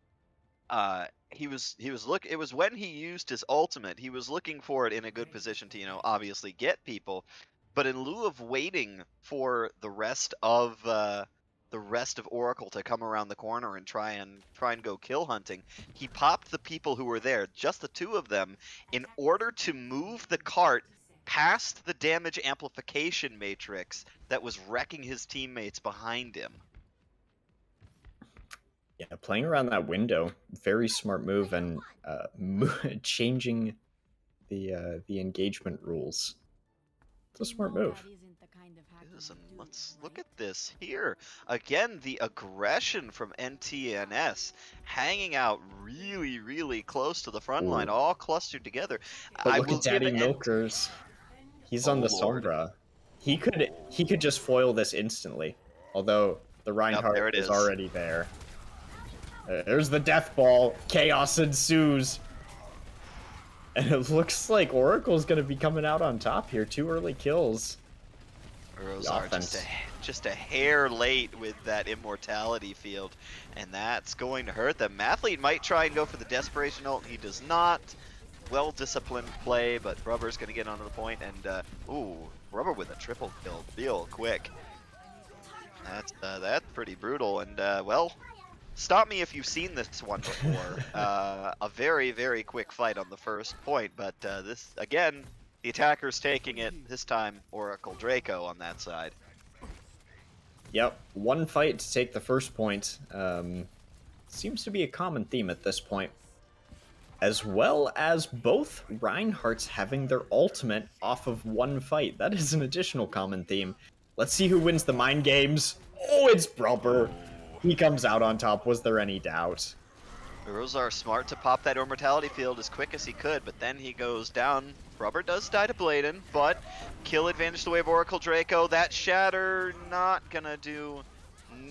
It was when he used his ultimate, he was looking for it in a good position to, obviously get people, but in lieu of waiting for the rest of Oracle to come around the corner and try and go kill hunting, he popped the people who were there, just the two of them, in order to move the cart past the damage amplification matrix that was wrecking his teammates behind him. Yeah, playing around that window, very smart move, and changing the engagement rules. It's a smart move. It is. And let's look at this here. Again, the aggression from NTNS hanging out really, really close to the front line, Ooh. all clustered together. But I look will at give Daddy it. Milkers. He's Oh, on the Lord. Sombra. He could just foil this instantly. Although the Yep, Reinhardt there it is is. already there. There's the death ball. Chaos ensues. And it looks like Oracle's going to be coming out on top here. 2 early kills. Rosar just a hair late with that immortality field, and that's going to hurt them. Mathlete might try and go for the desperation ult. He does not. Well-disciplined play, but Rubber's going to get onto the point, and ooh, Rubber with a triple kill real quick. That's pretty brutal, and well, stop me if you've seen this one before. A very, very quick fight on the first point, but this, again, the attacker's taking it. This time, Oracle Draco on that side. Yep, 1 fight to take the first point. Seems to be a common theme at this point. As well as both Reinhardts having their ultimate off of 1 fight. That is an additional common theme. Let's see who wins the mind games. Oh, it's Brubber. He comes out on top. Was there any doubt? Rosar smart to pop that immortality field as quick as he could, but then he goes down. Rubber does die to Bladen, but kill advantage the way of Oracle Draco. That Shatter not gonna do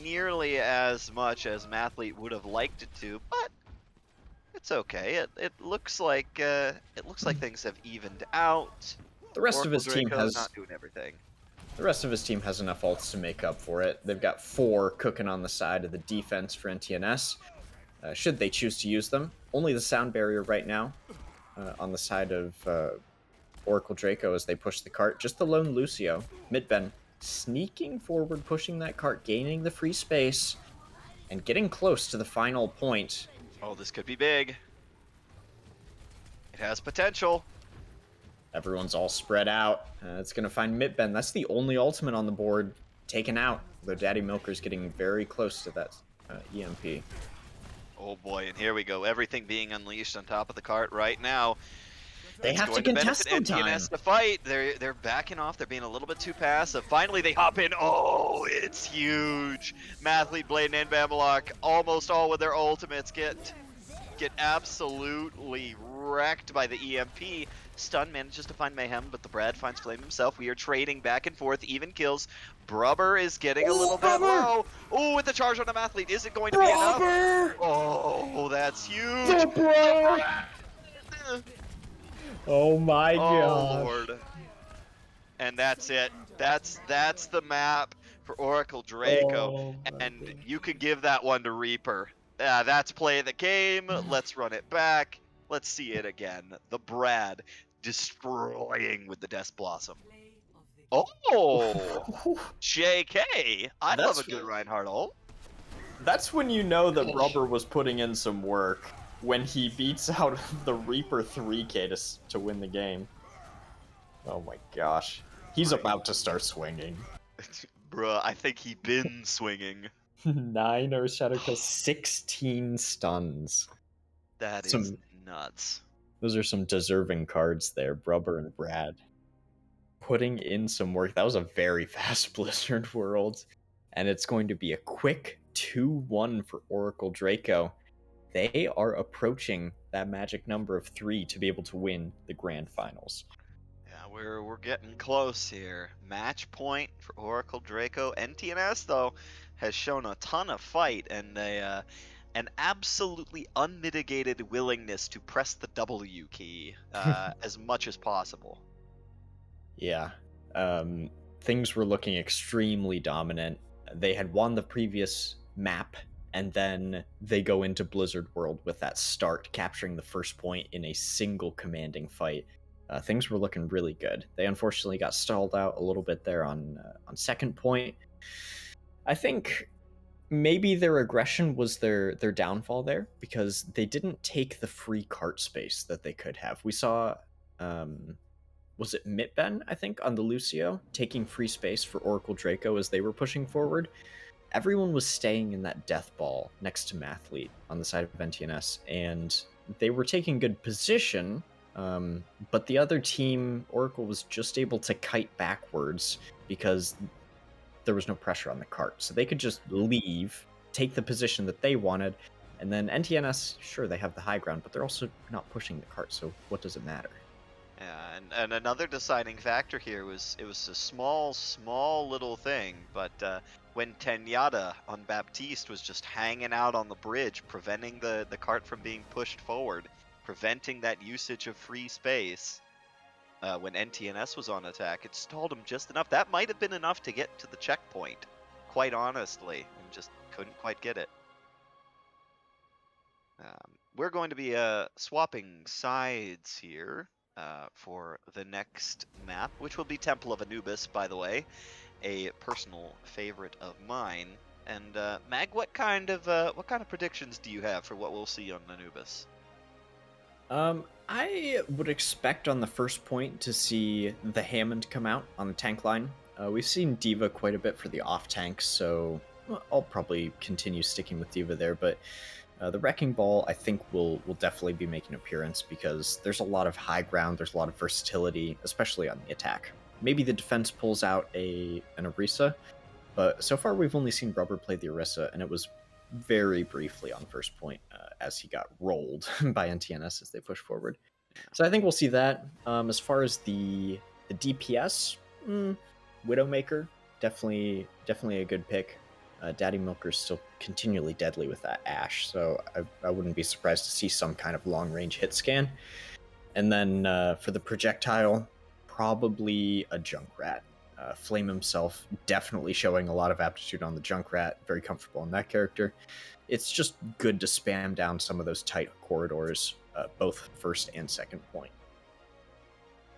nearly as much as Mathlete would have liked it to, but it's okay. It looks like things have evened out. The rest of Oracle his team Draco has not doing everything. The rest of his team has enough ults to make up for it. They've got 4 cooking on the side of the defense for NTNS. Should they choose to use them. Only the sound barrier right now on the side of Oracle Draco as they push the cart. Just the lone Lucio. Midben sneaking forward, pushing that cart, gaining the free space, and getting close to the final point. Oh, this could be big. It has potential. Everyone's all spread out. It's going to find Midben. That's the only ultimate on the board taken out. Though Daddy Milker's getting very close to that EMP. Oh boy, and here we go. Everything being unleashed on top of the cart right now. They have to contest sometime. To fight. They're backing off. They're being a little bit too passive. Finally, they hop in. Oh, it's huge. Mathlete, Blade, and Bamalock, almost all with their ultimates, get absolutely wrecked by the EMP. Stun manages to find Mayhem, but the Brad finds Flame himself. We are trading back and forth, even kills. Brubber is getting a little bit low. Oh, with the charge on the Mathlete, is it going to be enough? Oh, that's huge. Oh my god. Oh Lord. And that's it. That's the map for Oracle Draco. And you could give that one to Reaper. That's play the game. Let's run it back. Let's see it again. The Brad destroying with the Death Blossom. Oh, JK. I love a good Reinhardt ult. That's when you know that Rubber was putting in some work. When he beats out the Reaper 3k to win the game. Oh my gosh. He's about to start swinging. Bruh, I think he been swinging. 9 Earth Shadow kills, 16 stuns. That is nuts. Those are some deserving cards there, Brubber and Brad. Putting in some work. That was a very fast Blizzard World. And it's going to be a quick 2-1 for Oracle Draco. They are approaching that magic number of 3 to be able to win the grand finals. Yeah, we're getting close here. Match point for Oracle Draco. NTNS though has shown a ton of fight and an absolutely unmitigated willingness to press the W key as much as possible. Yeah, things were looking extremely dominant. They had won the previous map, and then they go into Blizzard World with that start, capturing the first point in a single commanding fight. Things were looking really good. They unfortunately got stalled out a little bit there on second point. I think maybe their aggression was their downfall there, because they didn't take the free cart space that they could have. We saw, was it Mitben, I think, on the Lucio, taking free space for Oracle Draco as they were pushing forward. Everyone was staying in that death ball next to Mathlete on the side of NTNS, and they were taking good position, but the other team, Oracle, was just able to kite backwards because there was no pressure on the cart. So they could just leave, take the position that they wanted, and then NTNS, sure, they have the high ground, but they're also not pushing the cart, so what does it matter? Yeah, and another deciding factor here was it was a small little thing, but when Tenyata on Baptiste was just hanging out on the bridge, preventing the cart from being pushed forward, preventing that usage of free space, when NTNS was on attack, it stalled him just enough. That might have been enough to get to the checkpoint, quite honestly, and just couldn't quite get it. We're going to be swapping sides here for the next map, which will be Temple of Anubis, by the way, a personal favorite of mine. And Mag, what kind of predictions do you have for what we'll see on Anubis? I would expect on the first point to see the Hammond come out on the tank line. We've seen D.Va quite a bit for the off tanks, so I'll probably continue sticking with D.Va there, but the Wrecking Ball, I think, will definitely be making an appearance because there's a lot of high ground, there's a lot of versatility, especially on the attack. Maybe the defense pulls out an Orisa, but so far we've only seen Rubber play the Orisa, and it was very briefly on first point as he got rolled by NTNS as they push forward. So I think we'll see that. As far as the DPS, Widowmaker, definitely a good pick. Daddy Milker's still continually deadly with that Ashe, so I wouldn't be surprised to see some kind of long-range hit scan. And then for the projectile, probably a Junkrat. Flame himself definitely showing a lot of aptitude on the Junkrat, very comfortable in that character. It's just good to spam down some of those tight corridors, both first and second point.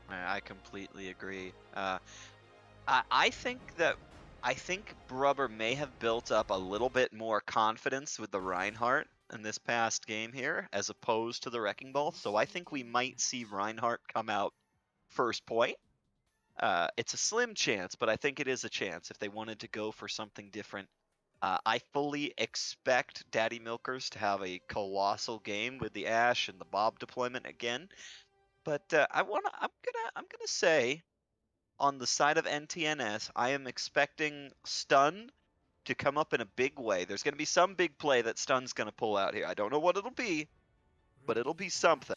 I completely agree. I think Brubber may have built up a little bit more confidence with the Reinhardt in this past game here, as opposed to the Wrecking Ball. So I think we might see Reinhardt come out first point. It's a slim chance, but I think it is a chance if they wanted to go for something different. I fully expect Daddy Milkers to have a colossal game with the Ashe and the Bob deployment again. But I'm gonna say, on the side of NTNS, I am expecting Stun to come up in a big way. There's going to be some big play that Stun's going to pull out here. I don't know what it'll be, but it'll be something.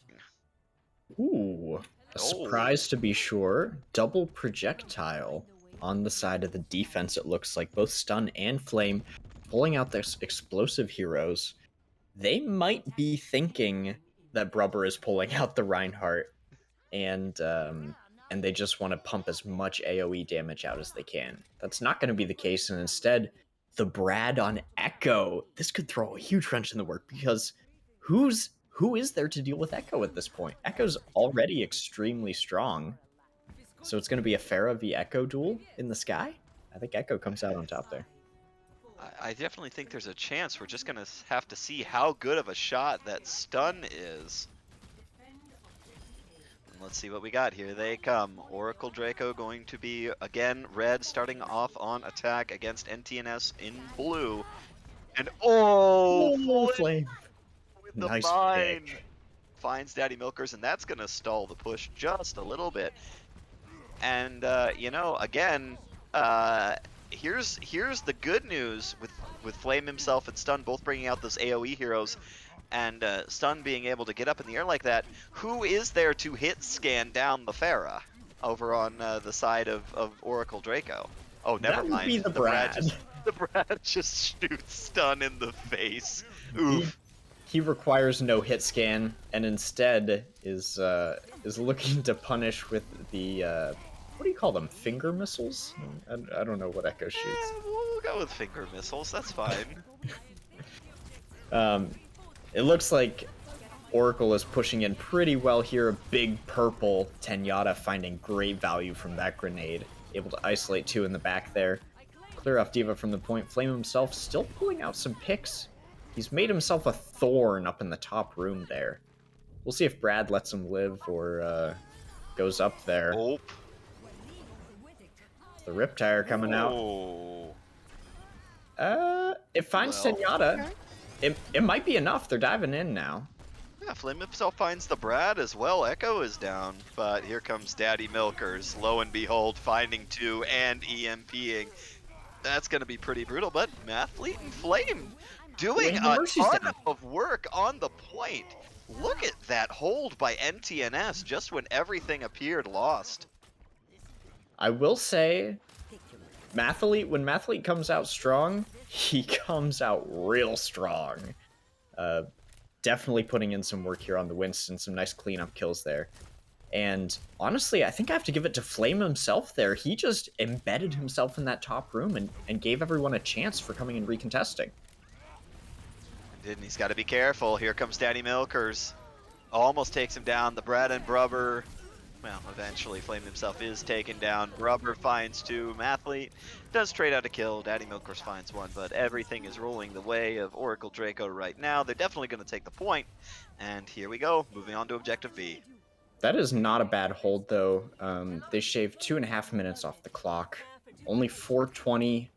Ooh, a surprise to be sure. Double projectile on the side of the defense, it looks like. Both Stun and Flame pulling out their explosive heroes. They might be thinking that Brubber is pulling out the Reinhardt, and they just want to pump as much AoE damage out as they can. That's not going to be the case, and instead, the Brad on Echo. This could throw a huge wrench in the work because who is there to deal with Echo at this point? Echo's already extremely strong, so it's going to be a Pharah v Echo duel in the sky. I think Echo comes out on top there. I definitely think there's a chance. We're just going to have to see how good of a shot that Stun is. And let's see what we got. Here they come. Oracle Draco going to be, again, red, starting off on attack against NTNS in blue. And Flame! With the Nice mine. pick. Finds Daddy Milkers, and that's going to stall the push just a little bit. And, you know, again, here's the good news with Flame himself and Stun both bringing out those AoE heroes, and Stun being able to get up in the air like that. Who is there to hit scan down the Pharah over on the side of Oracle Draco? Oh, never mind. That would be the Brad. The Brad just shoots Stun in the face. Oof. He requires no hit scan, and instead is looking to punish with the what do you call them? Finger missiles? I don't know what Echo shoots. Yeah, we'll go with finger missiles. That's fine. It looks like Oracle is pushing in pretty well here. A big purple Tenyata finding great value from that grenade, able to isolate two in the back there. Clear off D.Va from the point. Flame himself still pulling out some picks. He's made himself a thorn up in the top room there. We'll see if Brad lets him live or goes up there. Oh. The Riptire coming out. It finds Tenyata. Okay. It might be enough. They're diving in now. Yeah, Flame himself finds the Brad as well. Echo is down, but here comes Daddy Milkers. Lo and behold, finding two and EMPing. That's going to be pretty brutal, but Mathlete and Flame doing And the a Mercy's ton down. of work on the point. Look at that hold by NTNS just when everything appeared lost. I will say, Mathlete, when Mathlete comes out strong, he comes out real strong. Definitely putting in some work here on the Winston, some nice cleanup kills there. And honestly, I think I have to give it to Flame himself there. He just embedded himself in that top room and gave everyone a chance for coming and recontesting. And he's got to be careful. Here comes Danny Milkers. Almost takes him down. The Brad and Brubber. Well, eventually Flame himself is taken down. Brubber finds two. Mathlete does trade out a kill. Daddy Milkers finds one, but everything is rolling the way of Oracle Draco right now. They're definitely going to take the point. And here we go, moving on to Objective B. That is not a bad hold, though. They shaved 2.5 minutes off the clock. Only 4:20.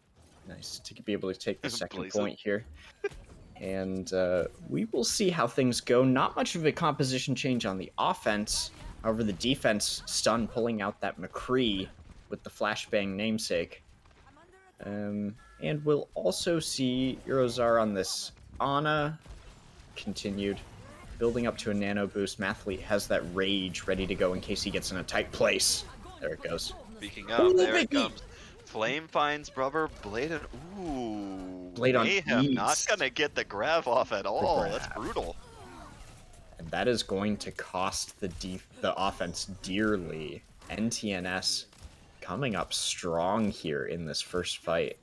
Nice to be able to take the second point here. And we will see how things go. Not much of a composition change on the offense. However, the defense, Stun pulling out that McCree with the flashbang namesake. And we'll also see Eurozar on this Ana continued. Building up to a nano boost. Mathlete has that rage ready to go in case he gets in a tight place. There it goes. Speaking of, there it comes. Flame finds Brubber, Blade and ooh, Blade on Mayhem not gonna get the grab off at all. That's brutal. And that is going to cost the offense dearly. NTNS coming up strong here in this first fight.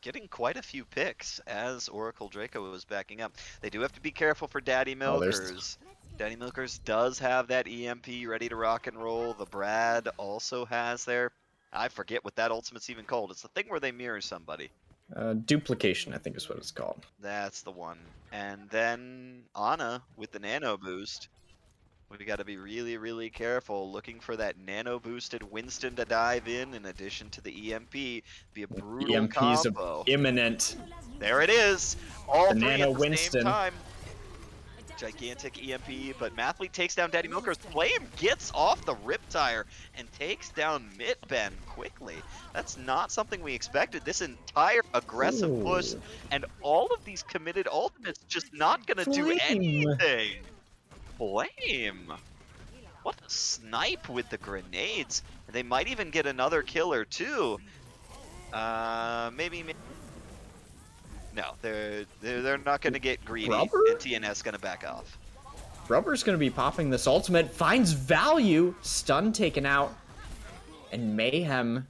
Getting quite a few picks as Oracle Draco was backing up. They do have to be careful for Daddy Milkers. Daddy Milkers does have that EMP ready to rock and roll. The Brad also has their, I forget what that ultimate's even called. It's the thing where they mirror somebody. Duplication, I think is what it's called. That's the one. And then Ana with the nano boost. We got to be really, really careful looking for that nano boosted Winston to dive in addition to the EMP. Be a brutal EMP's combo. Imminent. There it is. All the three nano at the Winston. same time. Gigantic EMP, but Mathlete takes down Daddy Milkers. Flame gets off the Riptire and takes down Mitben quickly. That's not something we expected. This entire aggressive push and all of these committed ultimates just not going to do anything. Flame. What a snipe with the grenades. They might even get another killer too. Maybe. No, they're not going to get greedy. NTNS going to back off. Rubber's going to be popping this ultimate. Finds value. Stun taken out. And Mayhem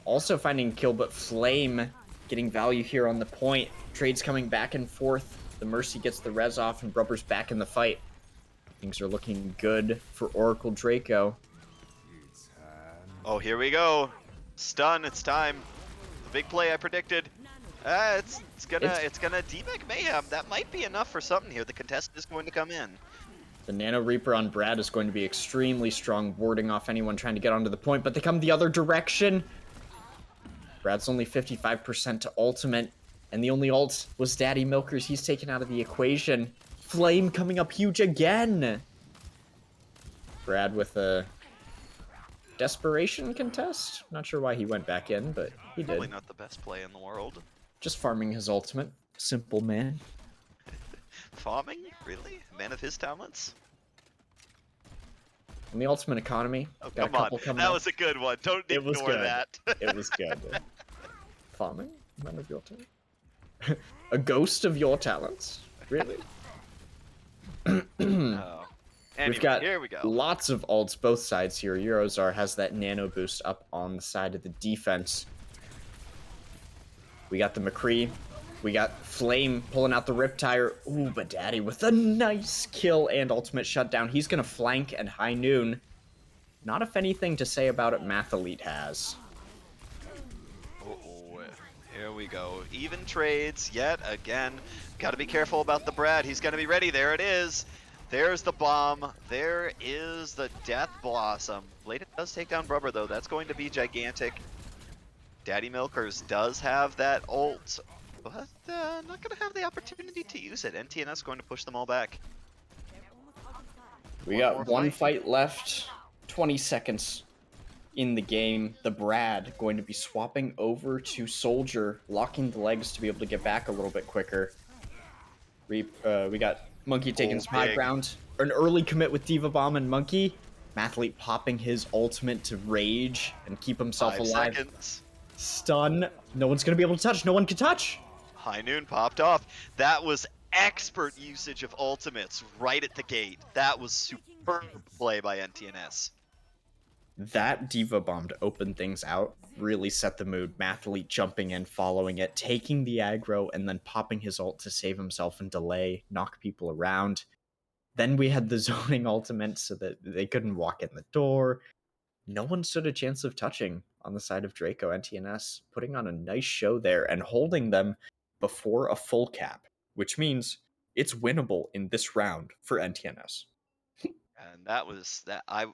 also finding a kill, but Flame getting value here on the point. Trades coming back and forth. The Mercy gets the res off and Rubber's back in the fight. Things are looking good for Oracle Draco. Oh, here we go. Stun, it's time. The big play I predicted. It's gonna debug Mayhem. That might be enough for something here. The contestant is going to come in. The Nano Reaper on Brad is going to be extremely strong, warding off anyone trying to get onto the point, but they come the other direction. Brad's only 55% to ultimate, and the only ult was Daddy Milkers. He's taken out of the equation. Flame coming up huge again. Brad with a desperation contest. Not sure why he went back in, but he did. Probably not the best play in the world. Just farming his ultimate. Simple man. Farming? Really? Man of his talents? In the ultimate economy. Oh, come on. That was a good one. Don't ignore that. It was good. Farming? Man of your talent? A ghost of your talents? Really? Oh. Anyway, We've got here we go. Lots of ults both sides here. Eurozar has that nano boost up on the side of the defense. We got the McCree. We got Flame pulling out the Riptire. Ooh, but Daddy with a nice kill and ultimate shutdown. He's going to flank and High Noon. Not if anything to say about it Mathlete has. Uh-oh. Here we go. Even trades yet again. Got to be careful about the Brad. He's going to be ready. There it is. There's the bomb. There is the Death Blossom. Blade does take down Brubber, though. That's going to be gigantic. Daddy Milkers does have that ult, but not going to have the opportunity to use it. NTNS going to push them all back. We got one fight left. 20 seconds in the game, the Brad, going to be swapping over to Soldier, locking the legs to be able to get back a little bit quicker. We got Monkey taking some high big. ground. An early commit with Diva Bomb and Monkey. Mathlete popping his ultimate to rage and keep himself 5 alive. seconds. Stun. No one's going to be able to touch. No one can touch. High Noon popped off. That was expert usage of ultimates right at the gate. That was superb play by NTNS. That Diva Bomb to open things out really set the mood. Mathlete jumping in, following it, taking the aggro, and then popping his ult to save himself and delay, knock people around. Then we had the zoning ultimate so that they couldn't walk in the door. No one stood a chance of touching on the side of Draco. NTNS putting on a nice show there and holding them before a full cap, which means it's winnable in this round for NTNS. And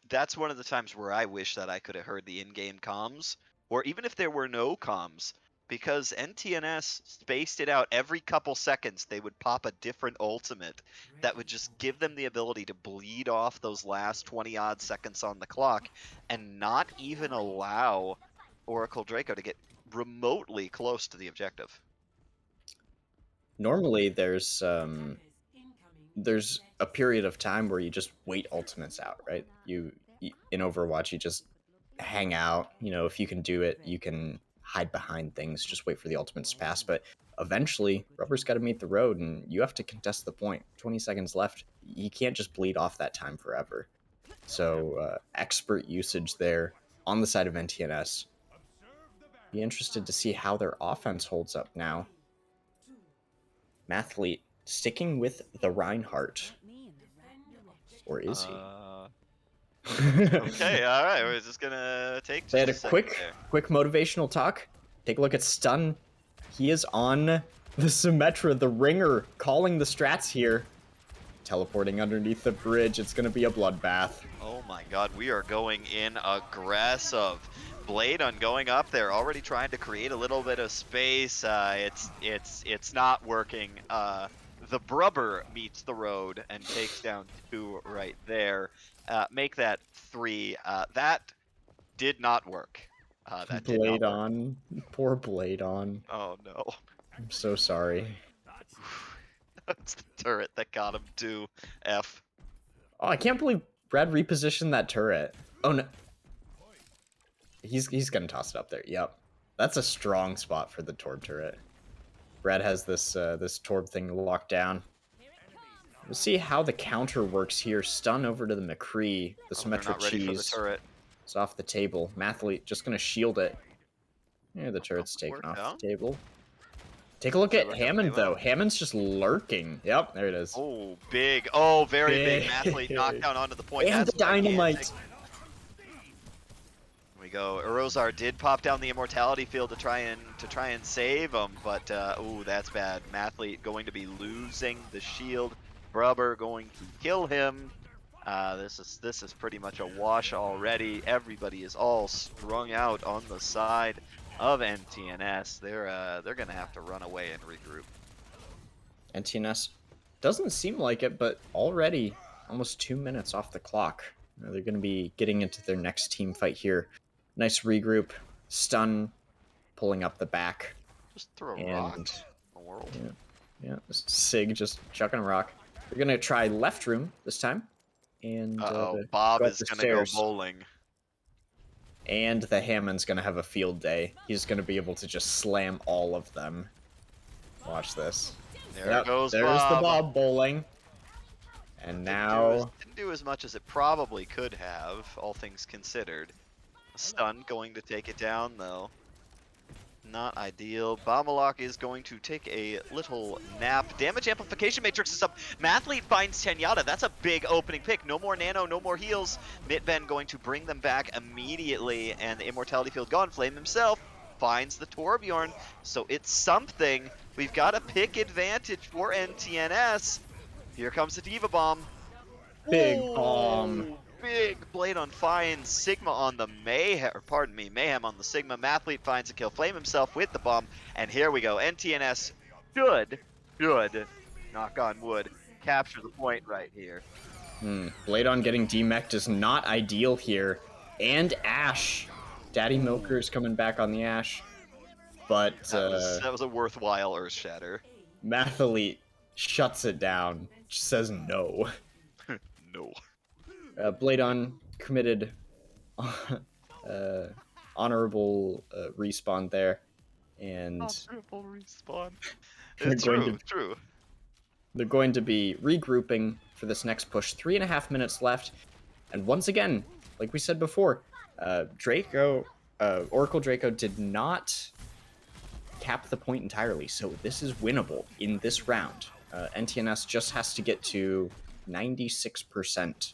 that's one of the times where I wish that I could have heard the in-game comms, or even if there were no comms, because NTNS spaced it out every couple seconds. They would pop a different ultimate that would just give them the ability to bleed off those last 20-odd seconds on the clock and not even allow Oracle Draco to get remotely close to the objective. Normally there's a period of time where you just wait ultimates out, right? You in Overwatch, you just hang out. You know, if you can do it, you can hide behind things, just wait for the ultimates to pass. But eventually, rubber's got to meet the road, and you have to contest the point. 20 seconds left. You can't just bleed off that time forever. So expert usage there on the side of NTNS. Be interested to see how their offense holds up now. Mathlete sticking with the Reinhardt. Or is he? Okay, all right. We're just gonna take. Just They had a quick motivational talk. Take a look at Stun. He is on the Symmetra, the ringer, calling the strats here. Teleporting underneath the bridge. It's gonna be a bloodbath. Oh my God, we are going in aggressive. Blade on going up there, already trying to create a little bit of space. It's not working. The Brubber meets the road and takes down 2 right there. Make that 3. That did not work. Blade on. Poor Blade on. Oh no. I'm so sorry. That's the turret that got him to F. Oh, I can't believe Brad repositioned that turret. Oh no. He's gonna toss it up there. Yep. That's a strong spot for the Torb turret. Brad has this this Torb thing locked down. We'll see how the counter works here. Stun over to the McCree. The Symmetra cheese. It's off the table. Mathlete just gonna shield it. Yeah, the turret's taken off the table. Take a look at Hammond though. Hammond's just lurking. Yep, there it is. Oh, big. Oh, very big. Mathlete knocked down onto the point. And the dynamite. We go. Erozar did pop down the immortality field to try and save him, but ooh, that's bad. Mathlete going to be losing the shield. Brubber going to kill him. This is pretty much a wash already. Everybody is all strung out on the side of NTNS. They're gonna have to run away and regroup. NTNS doesn't seem like it, but already almost 2 minutes off the clock. They're gonna be getting into their next team fight here. Nice regroup. Stun pulling up the back. Just throw a rock in the world. Yeah. Sig just chucking a rock. They're gonna try left room this time. And Bob is gonna go bowling. And the Hammond's gonna have a field day. He's gonna be able to just slam all of them. Watch this. There goes there's Bob. The Bob bowling. And now didn't do as much as it probably could have, all things considered. Stun going to take it down though. Not ideal. Bombalok is going to take a little nap. Damage amplification matrix is up. Mathlete finds Tenyata. That's a big opening pick. No more nano, no more heals. Mitben going to bring them back immediately, and the immortality field gone. Flame himself finds the Torbjorn. So it's something. We've got a pick advantage for NTNS. Here comes the Diva Bomb. Big bomb. Big Blade on finds Sigma on the Mayhem, or pardon me, Mayhem on the Sigma. Mathlete finds a kill, Flame himself with the bomb, and here we go. NTNS should, knock on wood, capture the point right here. Blade on getting demeched is not ideal here. And Ash Daddy Milker's coming back on the Ashe, but that was a worthwhile Earth Shatter. Mathlete shuts it down, just says no. No. Bladon committed honorable respawn there, and honorable respawn. It's true. They're going to be regrouping for this next push. 3.5 minutes left, and once again, like we said before, Oracle Draco did not cap the point entirely, so this is winnable in this round. NTNS just has to get to 96%.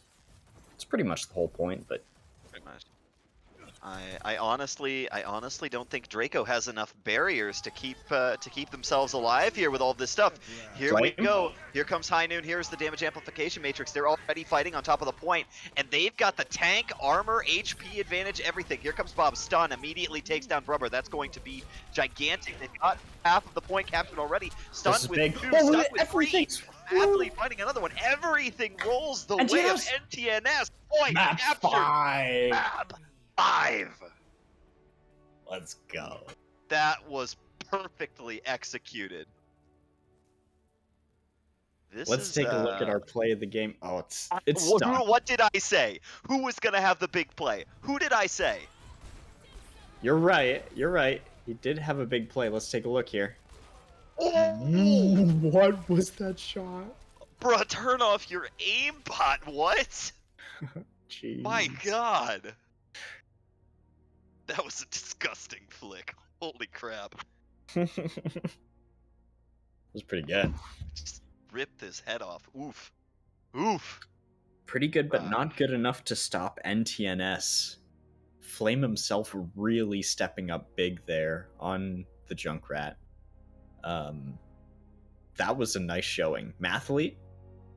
It's pretty much the whole point, but pretty much. I honestly don't think Draco has enough barriers to keep themselves alive here with all this stuff. Here we go. Here comes High Noon. Here's the damage amplification matrix. They're already fighting on top of the point, and they've got the tank, armor, HP advantage, everything. Here comes Bob. Stun immediately takes down Brubber. That's going to be gigantic. They've got half of the point captured already. Stun with big. 2, stun with 3. Athlete fighting another one. Everything rolls the way of NTNS. Point Map captured. 5. Map 5. Let's go. That was perfectly executed. Let's take a look at our play of the game. Oh, it's stuck. What did I say? Who was gonna have the big play? Who did I say? You're right. You're right. He did have a big play. Let's take a look here. Oh! What was that shot? Bruh, turn off your aimbot. What? Jeez. My God. That was a disgusting flick. Holy crap. It was pretty good. Just ripped his head off. Oof. Oof. Pretty good, but not good enough to stop NTNS. Flame himself really stepping up big there on the Junkrat. That was a nice showing. Mathlete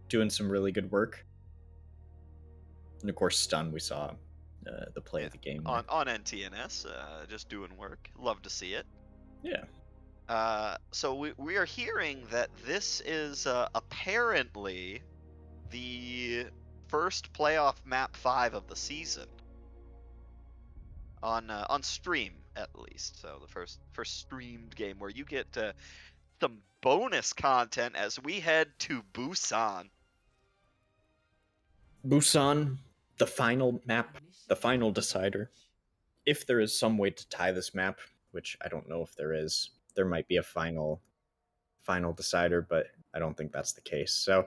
doing some really good work. And of course, Stun, we saw the play of the game. On NTNS, just doing work. Love to see it. Yeah. So we are hearing that this is apparently the first playoff map 5 of the season. On stream, at least. So the first streamed game where you get some bonus content as we head to Busan. Busan, the final map, the final decider. If there is some way to tie this map, which I don't know if there is, there might be a final decider, but I don't think that's the case. So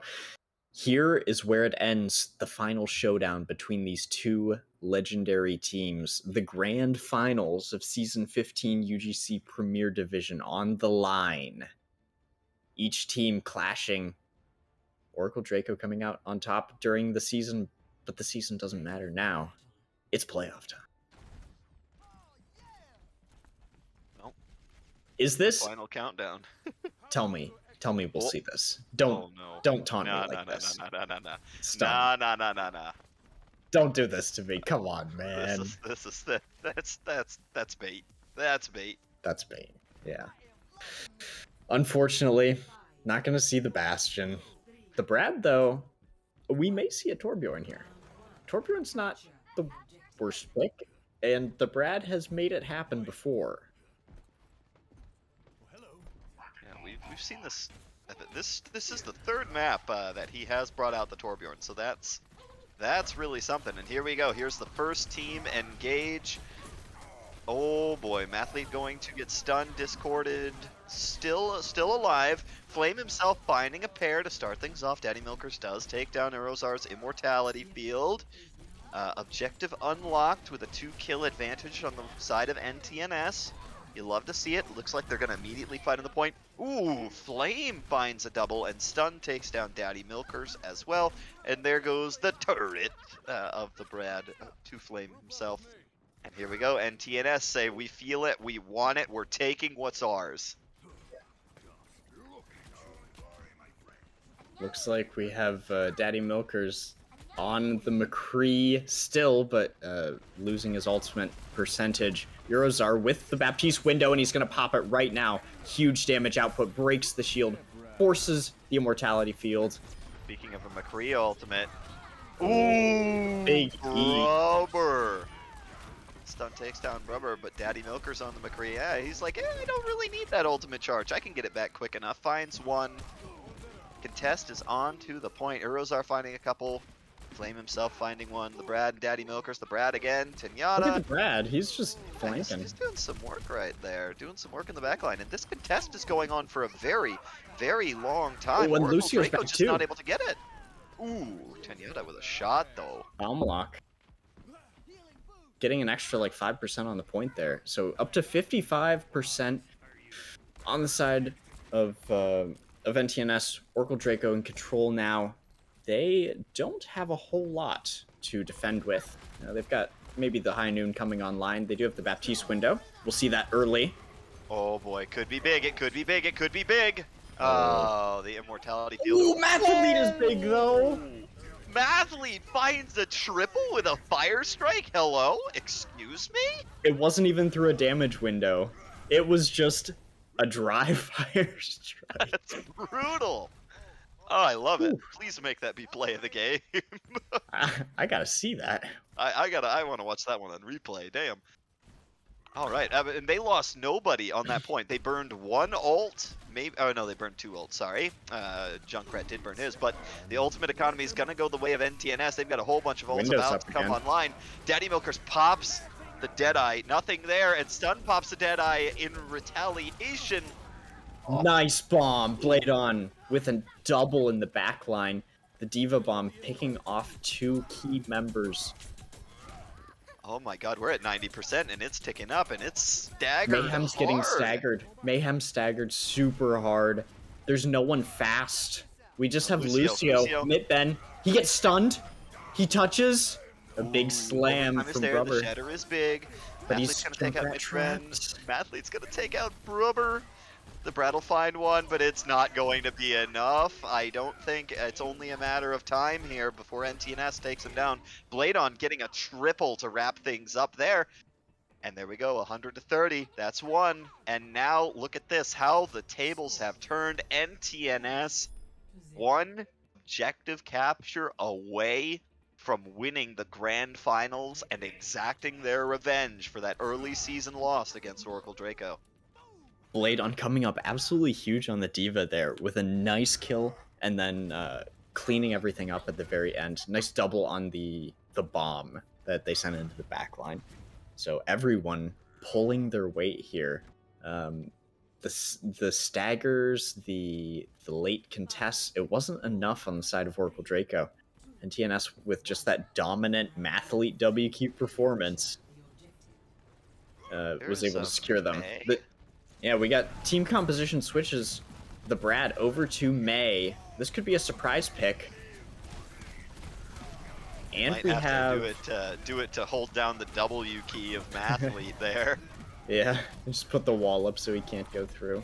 here is where it ends, the final showdown between these two legendary teams, the grand finals of Season 15 UGC Premier Division on the line. Each team clashing. Oracle Draco coming out on top during the season, but the season doesn't matter now. It's playoff time. Nope. Is this final countdown? Tell me we'll see this. Don't taunt me like this. No. Stop. No. Don't do this to me. Come on, man. That's bait. That's bait. That's bait. Yeah. Unfortunately, not gonna see the Bastion. The Brad, though, we may see a Torbjorn here. Torbjorn's not the worst pick, and the Brad has made it happen before. Yeah, we've seen this. This is the third map that he has brought out the Torbjorn, so that's really something. And here we go. Here's the first team engage. Oh boy, Mathlete going to get stunned, discorded, still alive. Flame himself finding a pair to start things off. Daddy Milkers does take down Erozar's Immortality Field. Objective unlocked with a 2-kill advantage on the side of NTNS. You love to see it. Looks like they're going to immediately fight on the point. Ooh, Flame finds a double, and Stun takes down Daddy Milkers as well. And there goes the turret of the Brad to Flame himself. And here we go. NTNS say, we feel it, we want it, we're taking what's ours. Looks like we have Daddy Milkers on the McCree still, but losing his ultimate percentage. Eurozar with the Baptiste window, and he's going to pop it right now. Huge damage output, breaks the shield, forces the Immortality Field. Speaking of a McCree ultimate. Ooh, Big E. rubber. Stun takes down Rubber, but Daddy Milker's on the McCree. Yeah, he's like, I don't really need that ultimate charge. I can get it back quick enough. Finds one. Contest is on to the point. Urozar finding a couple. Flame himself finding one. The Brad and Daddy Milkers. The Brad again. Tenyatta. Look at the Brad. He's just Yeah, flanking. he's doing some work right there. Doing some work in the backline. And this contest is going on for a very, very long time. Oh, and Oracle Lucio's Draco back just too. not able to get it. Ooh, Tenyatta with a shot though. Lock. Getting an extra like 5% on the point there. So up to 55% on the side of NTNS. Oracle Draco in control now. They don't have a whole lot to defend with. They've got maybe the High Noon coming online. They do have the Baptiste window. We'll see that early. Oh boy, could be big. It could be big. It could be big. Oh, the Immortality Field. Ooh, Mathlete is big though. Mathlete finds a triple with a Fire Strike? Hello? Excuse me? It wasn't even through a damage window. It was just a dry Fire Strike. That's brutal. Oh, I love it. Please make that be play of the game. I gotta see that. I want to watch that one on replay. Damn. All right, and they lost nobody on that point. They burned one ult, maybe. Oh no, they burned two ults. Sorry, Junkrat did burn his, but the ultimate economy is gonna go the way of NTNS. They've got a whole bunch of ults Windows about up to come again. online. Daddy Milkers pops the Deadeye, nothing there, and Stun pops the Deadeye in retaliation. Nice bomb, Blade on with a double in the back line. The Diva bomb picking off two key members. Oh my god, we're at 90% and it's ticking up and it's staggered. Mayhem's hard. getting staggered. Mayhem staggered super hard. There's no one fast. We just have Lucio. Mid-Ben. He gets stunned. He touches. A big slam from Rubber. The shatter is big. But Mathlete's gonna take out Mid-Ben. Mathlete's gonna take out Rubber. The Brad will find one, but it's not going to be enough. I don't think it's only a matter of time here before NTNS takes him down. Blade on getting a triple to wrap things up there. And there we go, 100 to 30. That's one. And now look at this, how the tables have turned. NTNS one objective capture away from winning the grand finals and exacting their revenge for that early season loss against Oracle Draco. Blade on coming up absolutely huge on the Diva there with a nice kill and then cleaning everything up at the very end. Nice double on the bomb that they sent into the back line. So everyone pulling their weight here. The staggers, the late contests, it wasn't enough on the side of Oracle Draco. And TNS with just that dominant Mathlete WQ performance was able to secure them. Yeah, we got team composition switches the Brad over to May. This could be a surprise pick. And Might we have to do it to hold down the W key of Mathlete there. Yeah, just put the wall up so he can't go through.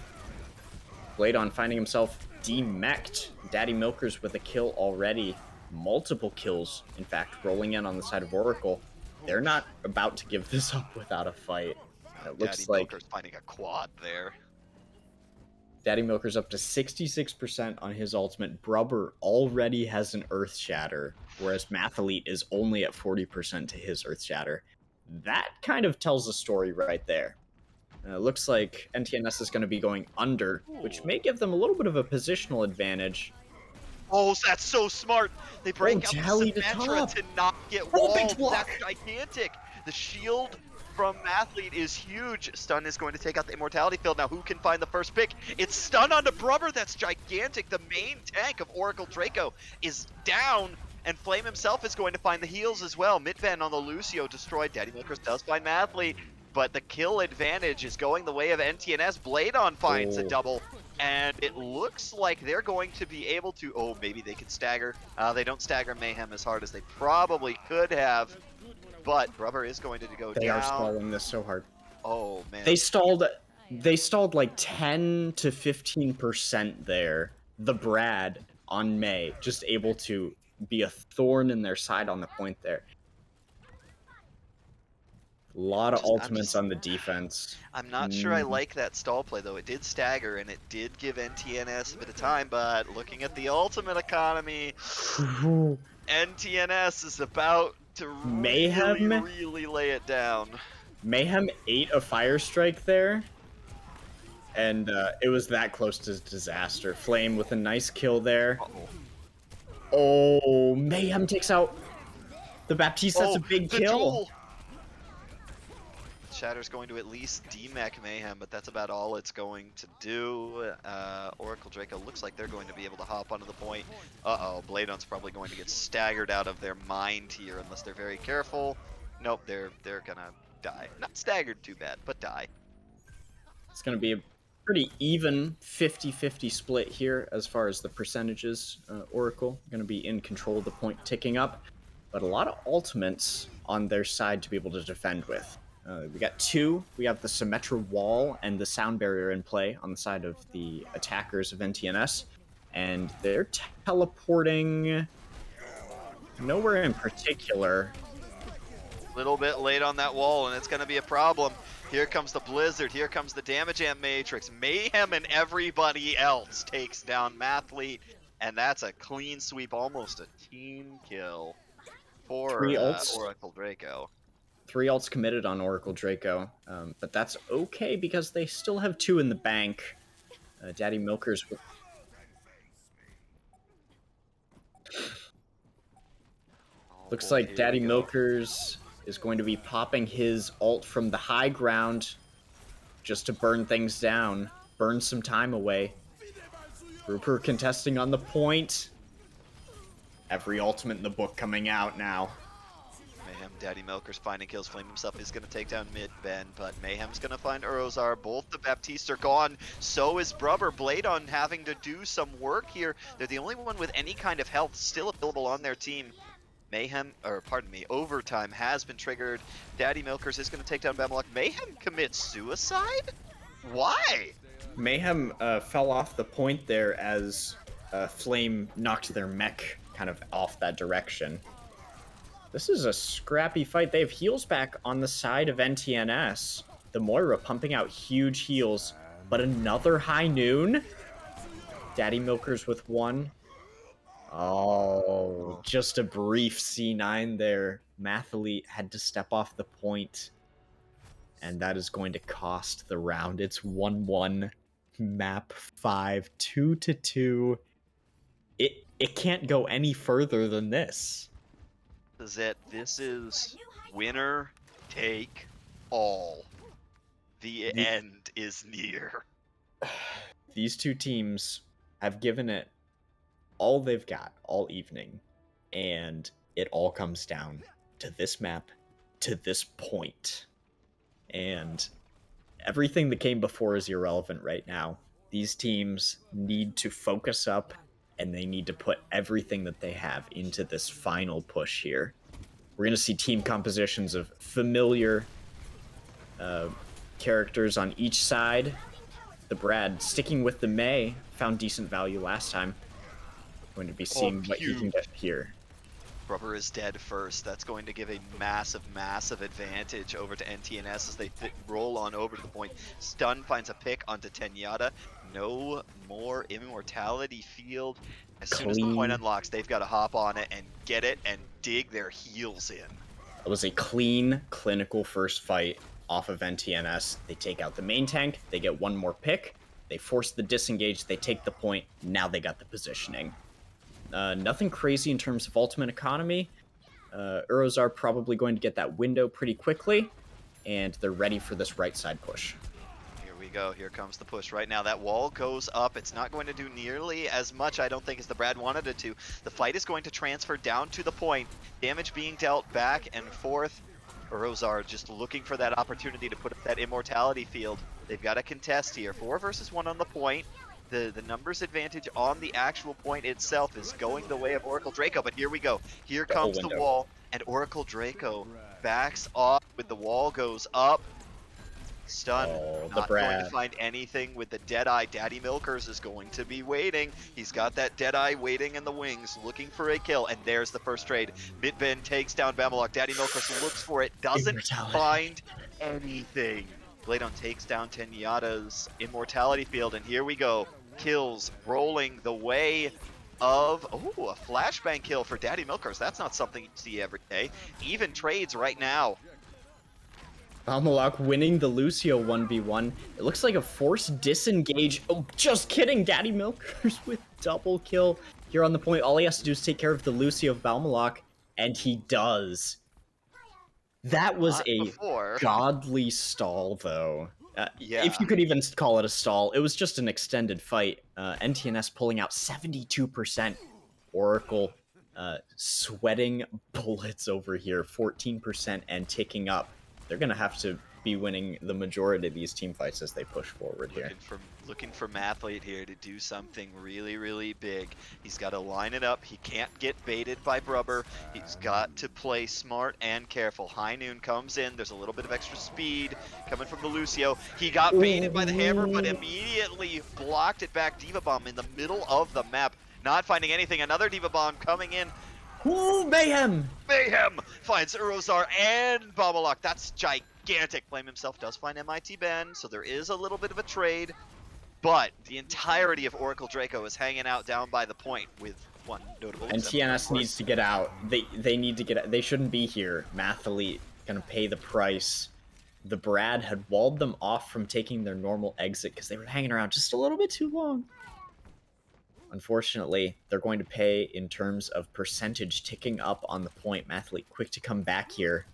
Blade on finding himself demech'd. Daddy Milkers with a kill already. Multiple kills, in fact, rolling in on the side of Oracle. They're not about to give this up without a fight. It looks Daddy like Milker's finding a quad there. Daddy Milker's up to 66% on his ultimate. Brubber already has an Earth Shatter, whereas Mathlete is only at 40% to his Earth Shatter. That kind of tells a story right there. Looks like NTNS is going to be going under, which may give them a little bit of a positional advantage. Oh, that's so smart! They break out the Symmetra to not get walled. That's gigantic! The shield from Mathlete is huge. Stun is going to take out the Immortality Field. Now who can find the first pick? It's Stun onto Brubber. That's gigantic. The main tank of Oracle Draco is down, and Flame himself is going to find the heals as well. Mid-Van on the Lucio destroyed. Daddy Milkers does find Mathlete, but the kill advantage is going the way of NTNS. Blade on finds a double, and it looks like they're going to be able to, oh, maybe they can stagger. They don't stagger Mayhem as hard as they probably could have. But Rubber is going to go down. They are stalling this so hard. Oh man. They stalled like 10 to 15% there. The Brad on May just able to be a thorn in their side on the point there. A lot of ultimates on the defense. I'm not sure I like that stall play though. It did stagger and it did give NTNS a bit of time, but looking at the ultimate economy, NTNS is about to really lay it down. Mayhem ate a Fire Strike there, and it was that close to disaster. Flame with a nice kill there. Uh-oh. Oh, Mayhem takes out the Baptiste. That's a Oh, big the kill. duel! Shatter's going to at least demech Mayhem, but that's about all it's going to do. Oracle Draco looks like they're going to be able to hop onto the point. Uh-oh, Bladon's probably going to get staggered out of their mind here unless they're very careful. Nope, they're gonna die. Not staggered too bad, but die. It's going to be a pretty even 50-50 split here as far as the percentages. Oracle going to be in control of the point ticking up, but a lot of ultimates on their side to be able to defend with. We got two. We have the Symmetra wall and the sound barrier in play on the side of the attackers of NTNS, and they're teleporting nowhere in particular. Little bit late on that wall, and it's going to be a problem. Here comes the Blizzard. Here comes the Damage Amp Matrix. Mayhem and everybody else takes down Mathlete, and that's a clean sweep, almost a team kill for Oracle Draco. 3 ults committed on Oracle Draco, but that's okay because they still have 2 in the bank. Daddy Milkers with... Looks like Daddy Milkers is going to be popping his ult from the high ground just to burn things down, burn some time away. Rupert contesting on the point. Every ultimate in the book coming out now. Mayhem, Daddy Milkers finding kills. Flame himself is going to take down mid-Ben, but Mayhem's going to find Urozar. Both the Baptiste are gone. So is Brubber. Bladon having to do some work here. They're the only one with any kind of health still available on their team. Mayhem, or pardon me, overtime has been triggered. Daddy Milkers is going to take down Bemelok. Mayhem commits suicide? Why? Mayhem fell off the point there as Flame knocked their mech kind of off that direction. This is a scrappy fight. They have heals back on the side of NTNS. The Moira pumping out huge heals, but another high noon. Daddy Milkers with 1. Oh, just a brief C9 there. Mathlete had to step off the point, and that is going to cost the round. It's 1-1, map 5, 2-2. It can't go any further than this. This is it. This is winner take all. The end is near. These two teams have given it all they've got all evening, and it all comes down to this map, to this point. And everything that came before is irrelevant right now. These teams need to focus up, and they need to put everything that they have into this final push here. We're going to see team compositions of familiar characters on each side. The Brad, sticking with the May, found decent value last time. Going to be seeing what he can get here. Rubber is dead first. That's going to give a massive, massive advantage over to NTNS as they roll on over to the point. Stun finds a pick onto Tenyata. No more immortality field. As soon as the point unlocks, they've got to hop on it and get it and dig their heels in. It was a clean, clinical first fight off of NTNS. They take out the main tank. They get 1 more pick. They force the disengage. They take the point. Now they got the positioning. Nothing crazy in terms of ultimate economy. Urozar probably going to get that window pretty quickly, and they're ready for this right side push. Here we go. Here comes the push right now. That wall goes up. It's not going to do nearly as much, I don't think, as the Brad wanted it to. The fight is going to transfer down to the point. Damage being dealt back and forth. Urozar just looking for that opportunity to put up that immortality field. They've got to contest here. 4 versus 1 on the point. The numbers advantage on the actual point itself is going the way of Oracle Draco, but here we go. Here comes the wall, and Oracle Draco backs off with the wall goes up. Stun, not going to find anything with the Deadeye. Daddy Milkers is going to be waiting. He's got that Deadeye waiting in the wings, looking for a kill, and there's the first trade. Mid-Ben takes down Bemelok. Daddy Milkers looks for it, doesn't find anything. Bladon takes down Tenyata's immortality field, and here we go. Kills rolling the way of, oh, a flashbang kill for Daddy Milkers. That's not something you see every day. Even trades right now. Balmalok winning the Lucio 1v1. It looks like a forced disengage. Oh, just kidding. Daddy Milkers with double kill here on the point. All he has to do is take care of the Lucio of Balmalok, and he does. That was Not a before. godly stall, though. If Yeah. you could even call it a stall, it was just an extended fight. NTNS pulling out 72%. Oracle sweating bullets over here, 14% and ticking up. They're going to have to be winning the majority of these team fights as they push forward here. Looking for Mathlete here to do something really, really big. He's got to line it up. He can't get baited by Brubber. He's got to play smart and careful. High Noon comes in. There's a little bit of extra speed coming from the Lucio. He got baited by the hammer, but immediately blocked it back. Diva Bomb in the middle of the map. Not finding anything. Another Diva Bomb coming in. Ooh, Mayhem! Mayhem finds Urozar and Babalok. That's gigantic. Flame himself does find MIT Ben, so there is a little bit of a trade. But the entirety of Oracle Draco is hanging out down by the point with one notable exception. And TNS needs to get out. They need to get out. They shouldn't be here. Mathlete gonna pay the price. The Brad had walled them off from taking their normal exit because they were hanging around just a little bit too long. Unfortunately, they're going to pay in terms of percentage ticking up on the point. Mathlete quick to come back here.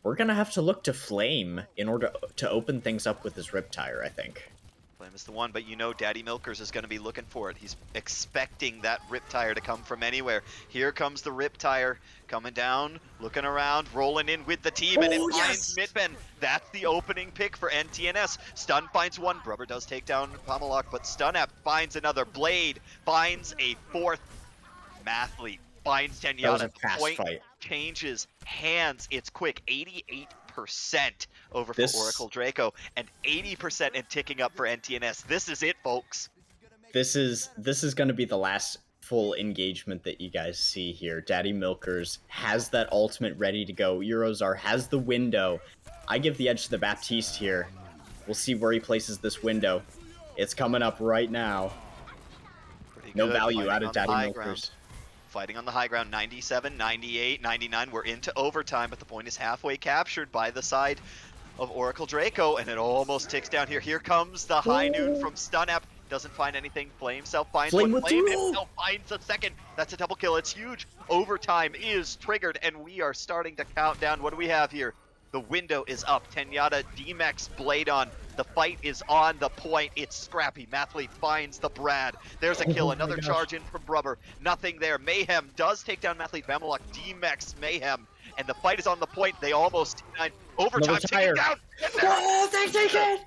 We're going to have to look to Flame in order to open things up with his Riptire, I think. Flame is the one, but you know Daddy Milkers is going to be looking for it. He's expecting that Riptire to come from anywhere. Here comes the Riptire coming down, looking around, rolling in with the team, and it finds Midben. That's the opening pick for NTNS. Stun finds one. Brubber does take down Pamalok, but Stunap finds another. Blade finds a fourth. Mathlete finds Tenyata. That was a fast fight. Changes hands. It's quick. 88% over for Oracle Draco and 80% and ticking up for NTNS. This is it, folks. This is going to be the last full engagement that you guys see here. Daddy Milkers has that ultimate ready to go. Eurozar has the window. I give the edge to the Baptiste here. We'll see where he places this window. It's coming up right now. No value out of Daddy Milkers. Fighting on the high ground, 97, 98, 99. We're into overtime, but the point is halfway captured by the side of Oracle Draco, and it almost ticks down here. Here comes the High Noon from Stunap. Doesn't find anything. Flame self finds one. Flame himself finds a second. That's a double kill. It's huge. Overtime is triggered, and we are starting to count down. What do we have here? The window is up. Tenyata, D-Max, Blade on. The fight is on the point. It's scrappy. Mathlete finds the Brad. There's a kill. Another charge in from Brubber. Nothing there. Mayhem does take down Mathlete. Bamalok, D-Max, Mayhem. And the fight is on the point. They almost denied. Overtime ticking down. Oh, they take it!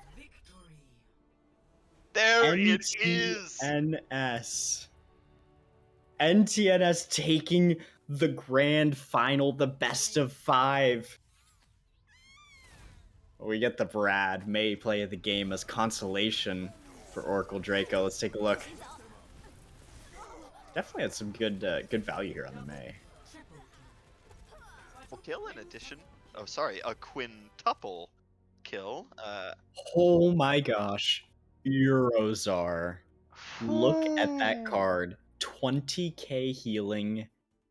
There it is. NTNS taking the grand final, the best of 5. We get the Brad May play of the game as consolation for Oracle Draco. Let's take a look. Definitely had some good value here on the May. Well, kill in addition. Oh, sorry, a quintuple kill. Oh my gosh, Eurozar! Look at that card. 20k healing,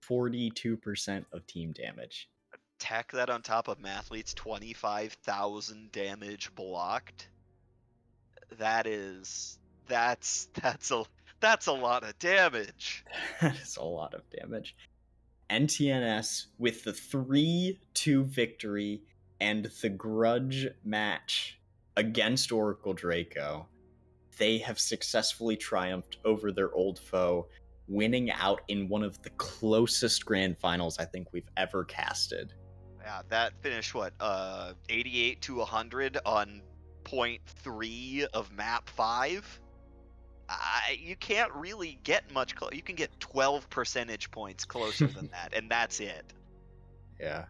42% of team damage. Tack that on top of Mathlete's 25,000 damage blocked. That's a lot of damage. That is a lot of damage. NTNS with the 3-2 victory and the grudge match against Oracle Draco. They have successfully triumphed over their old foe, winning out in one of the closest grand finals I think we've ever casted. Yeah, that finished, what, 88 to 100 on point 3 of map 5? You can't really get much closer. You can get 12 percentage points closer than that, and that's it. Yeah,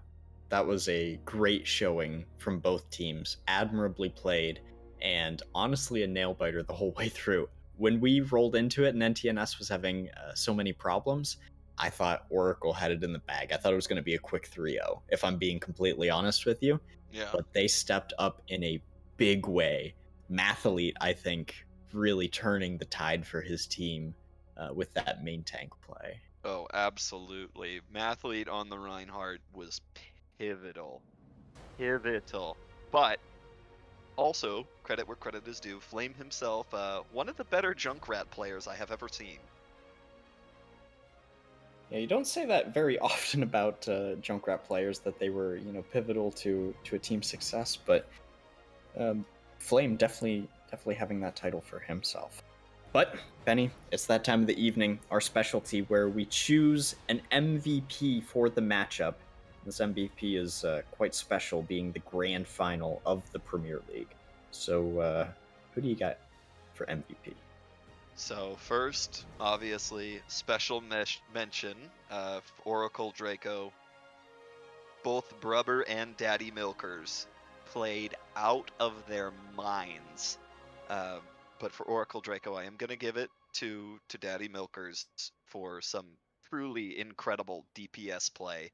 that was a great showing from both teams. Admirably played, and honestly a nail-biter the whole way through. When we rolled into it and NTNS was having so many problems, I thought Oracle had it in the bag. I thought it was going to be a quick 3-0, if I'm being completely honest with you. Yeah. But they stepped up in a big way. Mathlete, I think, really turning the tide for his team with that main tank play. Oh, absolutely. Mathlete on the Reinhardt was pivotal. pivotal. But also, credit where credit is due, Flame himself, one of the better Junkrat players I have ever seen. Yeah, you don't say that very often about Junkrat players, that they were, pivotal to a team's success, but Flame definitely having that title for himself. But, Benny, it's that time of the evening, our specialty, where we choose an MVP for the matchup. This MVP is quite special, being the grand final of the Premier League. So, who do you got for MVP? So first, obviously, special mention of Oracle Draco. Both Brubber and Daddy Milkers played out of their minds. But for Oracle Draco, I am going to give it to Daddy Milkers for some truly incredible DPS play.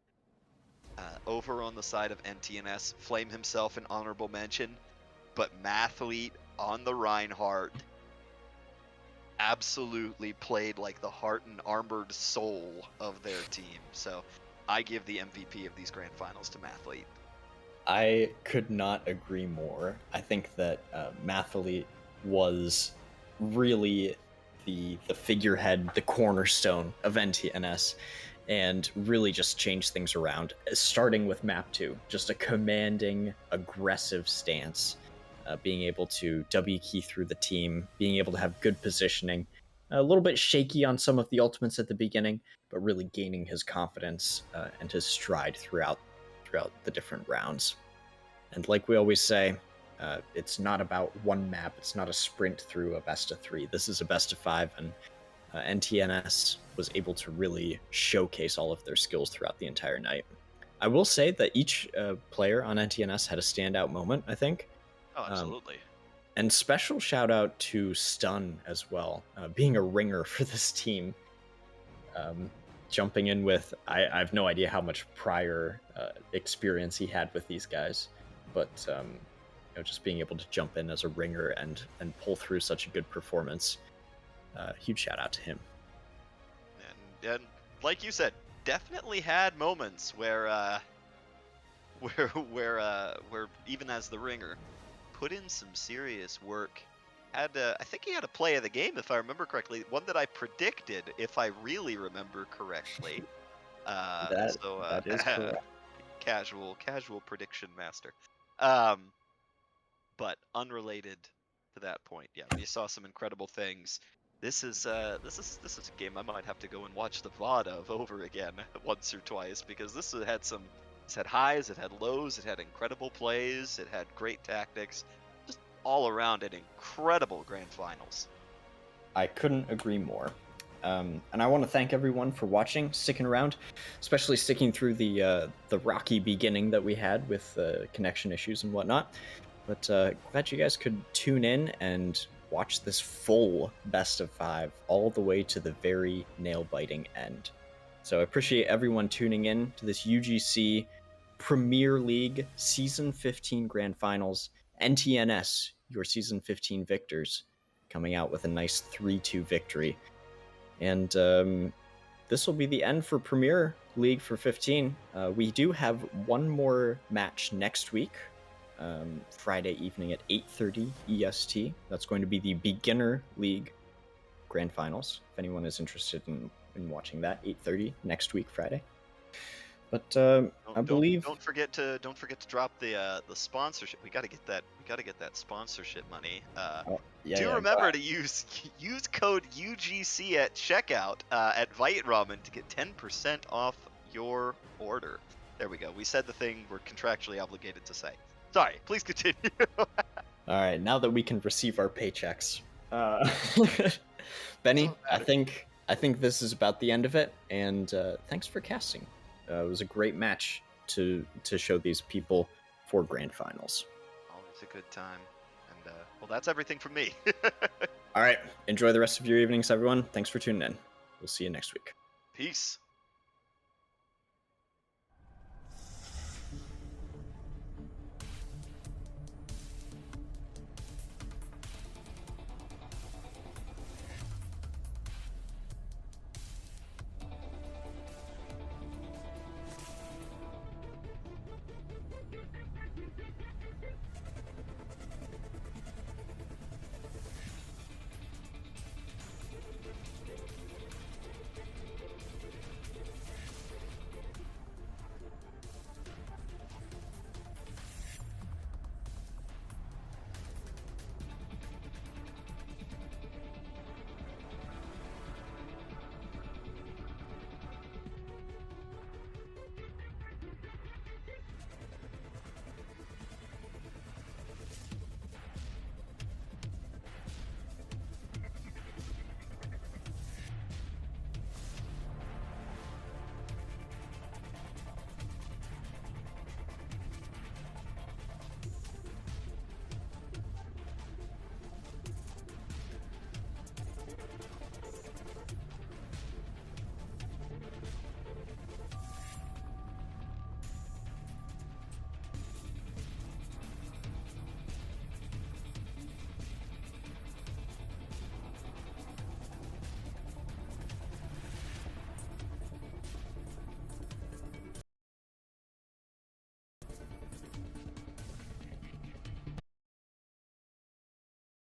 Over on the side of NTNS, Flame himself an honorable mention, but Mathlete on the Reinhardt absolutely played like the heart and armored soul of their team. So I give the MVP of these grand finals to Mathlete. I could not agree more. I think that Mathlete was really the figurehead, the cornerstone of NTNS, and really just changed things around. Starting with map 2, just a commanding, aggressive stance, being able to W key through the team, being able to have good positioning. A little bit shaky on some of the ultimates at the beginning, but really gaining his confidence and his stride throughout the different rounds. And like we always say, it's not about one map. It's not a sprint through a best of 3. This is a best of 5, and NTNS was able to really showcase all of their skills throughout the entire night. I will say that each player on NTNS had a standout moment, I think. Oh, absolutely. And special shout out to Stun as well, being a ringer for this team. Jumping in with, I have no idea how much prior experience he had with these guys, but just being able to jump in as a ringer and pull through such a good performance. Huge shout out to him. And like you said, definitely had moments where where even as the ringer, put in some serious work. I think he had a play of the game, if I remember correctly, one that I predicted, if I really remember correctly. That is correct. Casual prediction master. But unrelated to that point, yeah, you saw some incredible things. This is a game I might have to go and watch the VOD of over again once or twice, because this had highs, it had lows, it had incredible plays, it had great tactics, just all around an incredible grand finals. I couldn't agree more. And I want to thank everyone for watching, sticking around, especially sticking through the rocky beginning that we had with connection issues and whatnot. But glad you guys could tune in and watch this full best of 5 all the way to the very nail-biting end. So I appreciate everyone tuning in to this UGC Premier League Season 15 Grand Finals. NTNS, your Season 15 victors, coming out with a nice 3-2 victory. And this will be the end for Premier League for 15. We do have one more match next week, Friday evening at 8:30 EST. That's going to be the Beginner League Grand Finals. If anyone is interested in watching that, 8:30 next week, Friday. But I believe don't forget to drop the sponsorship. We got to get that sponsorship money. Remember to use code UGC at checkout at Vite Ramen to get 10% off your order. There we go. We said the thing we're contractually obligated to say. Sorry, please continue. All right, now that we can receive our paychecks, Benny, I think this is about the end of it. And thanks for casting. It was a great match to show these people 4 grand finals. Always a good time. And well, that's everything from me. All right, enjoy the rest of your evenings, everyone. Thanks for tuning in. We'll see you next week. Peace.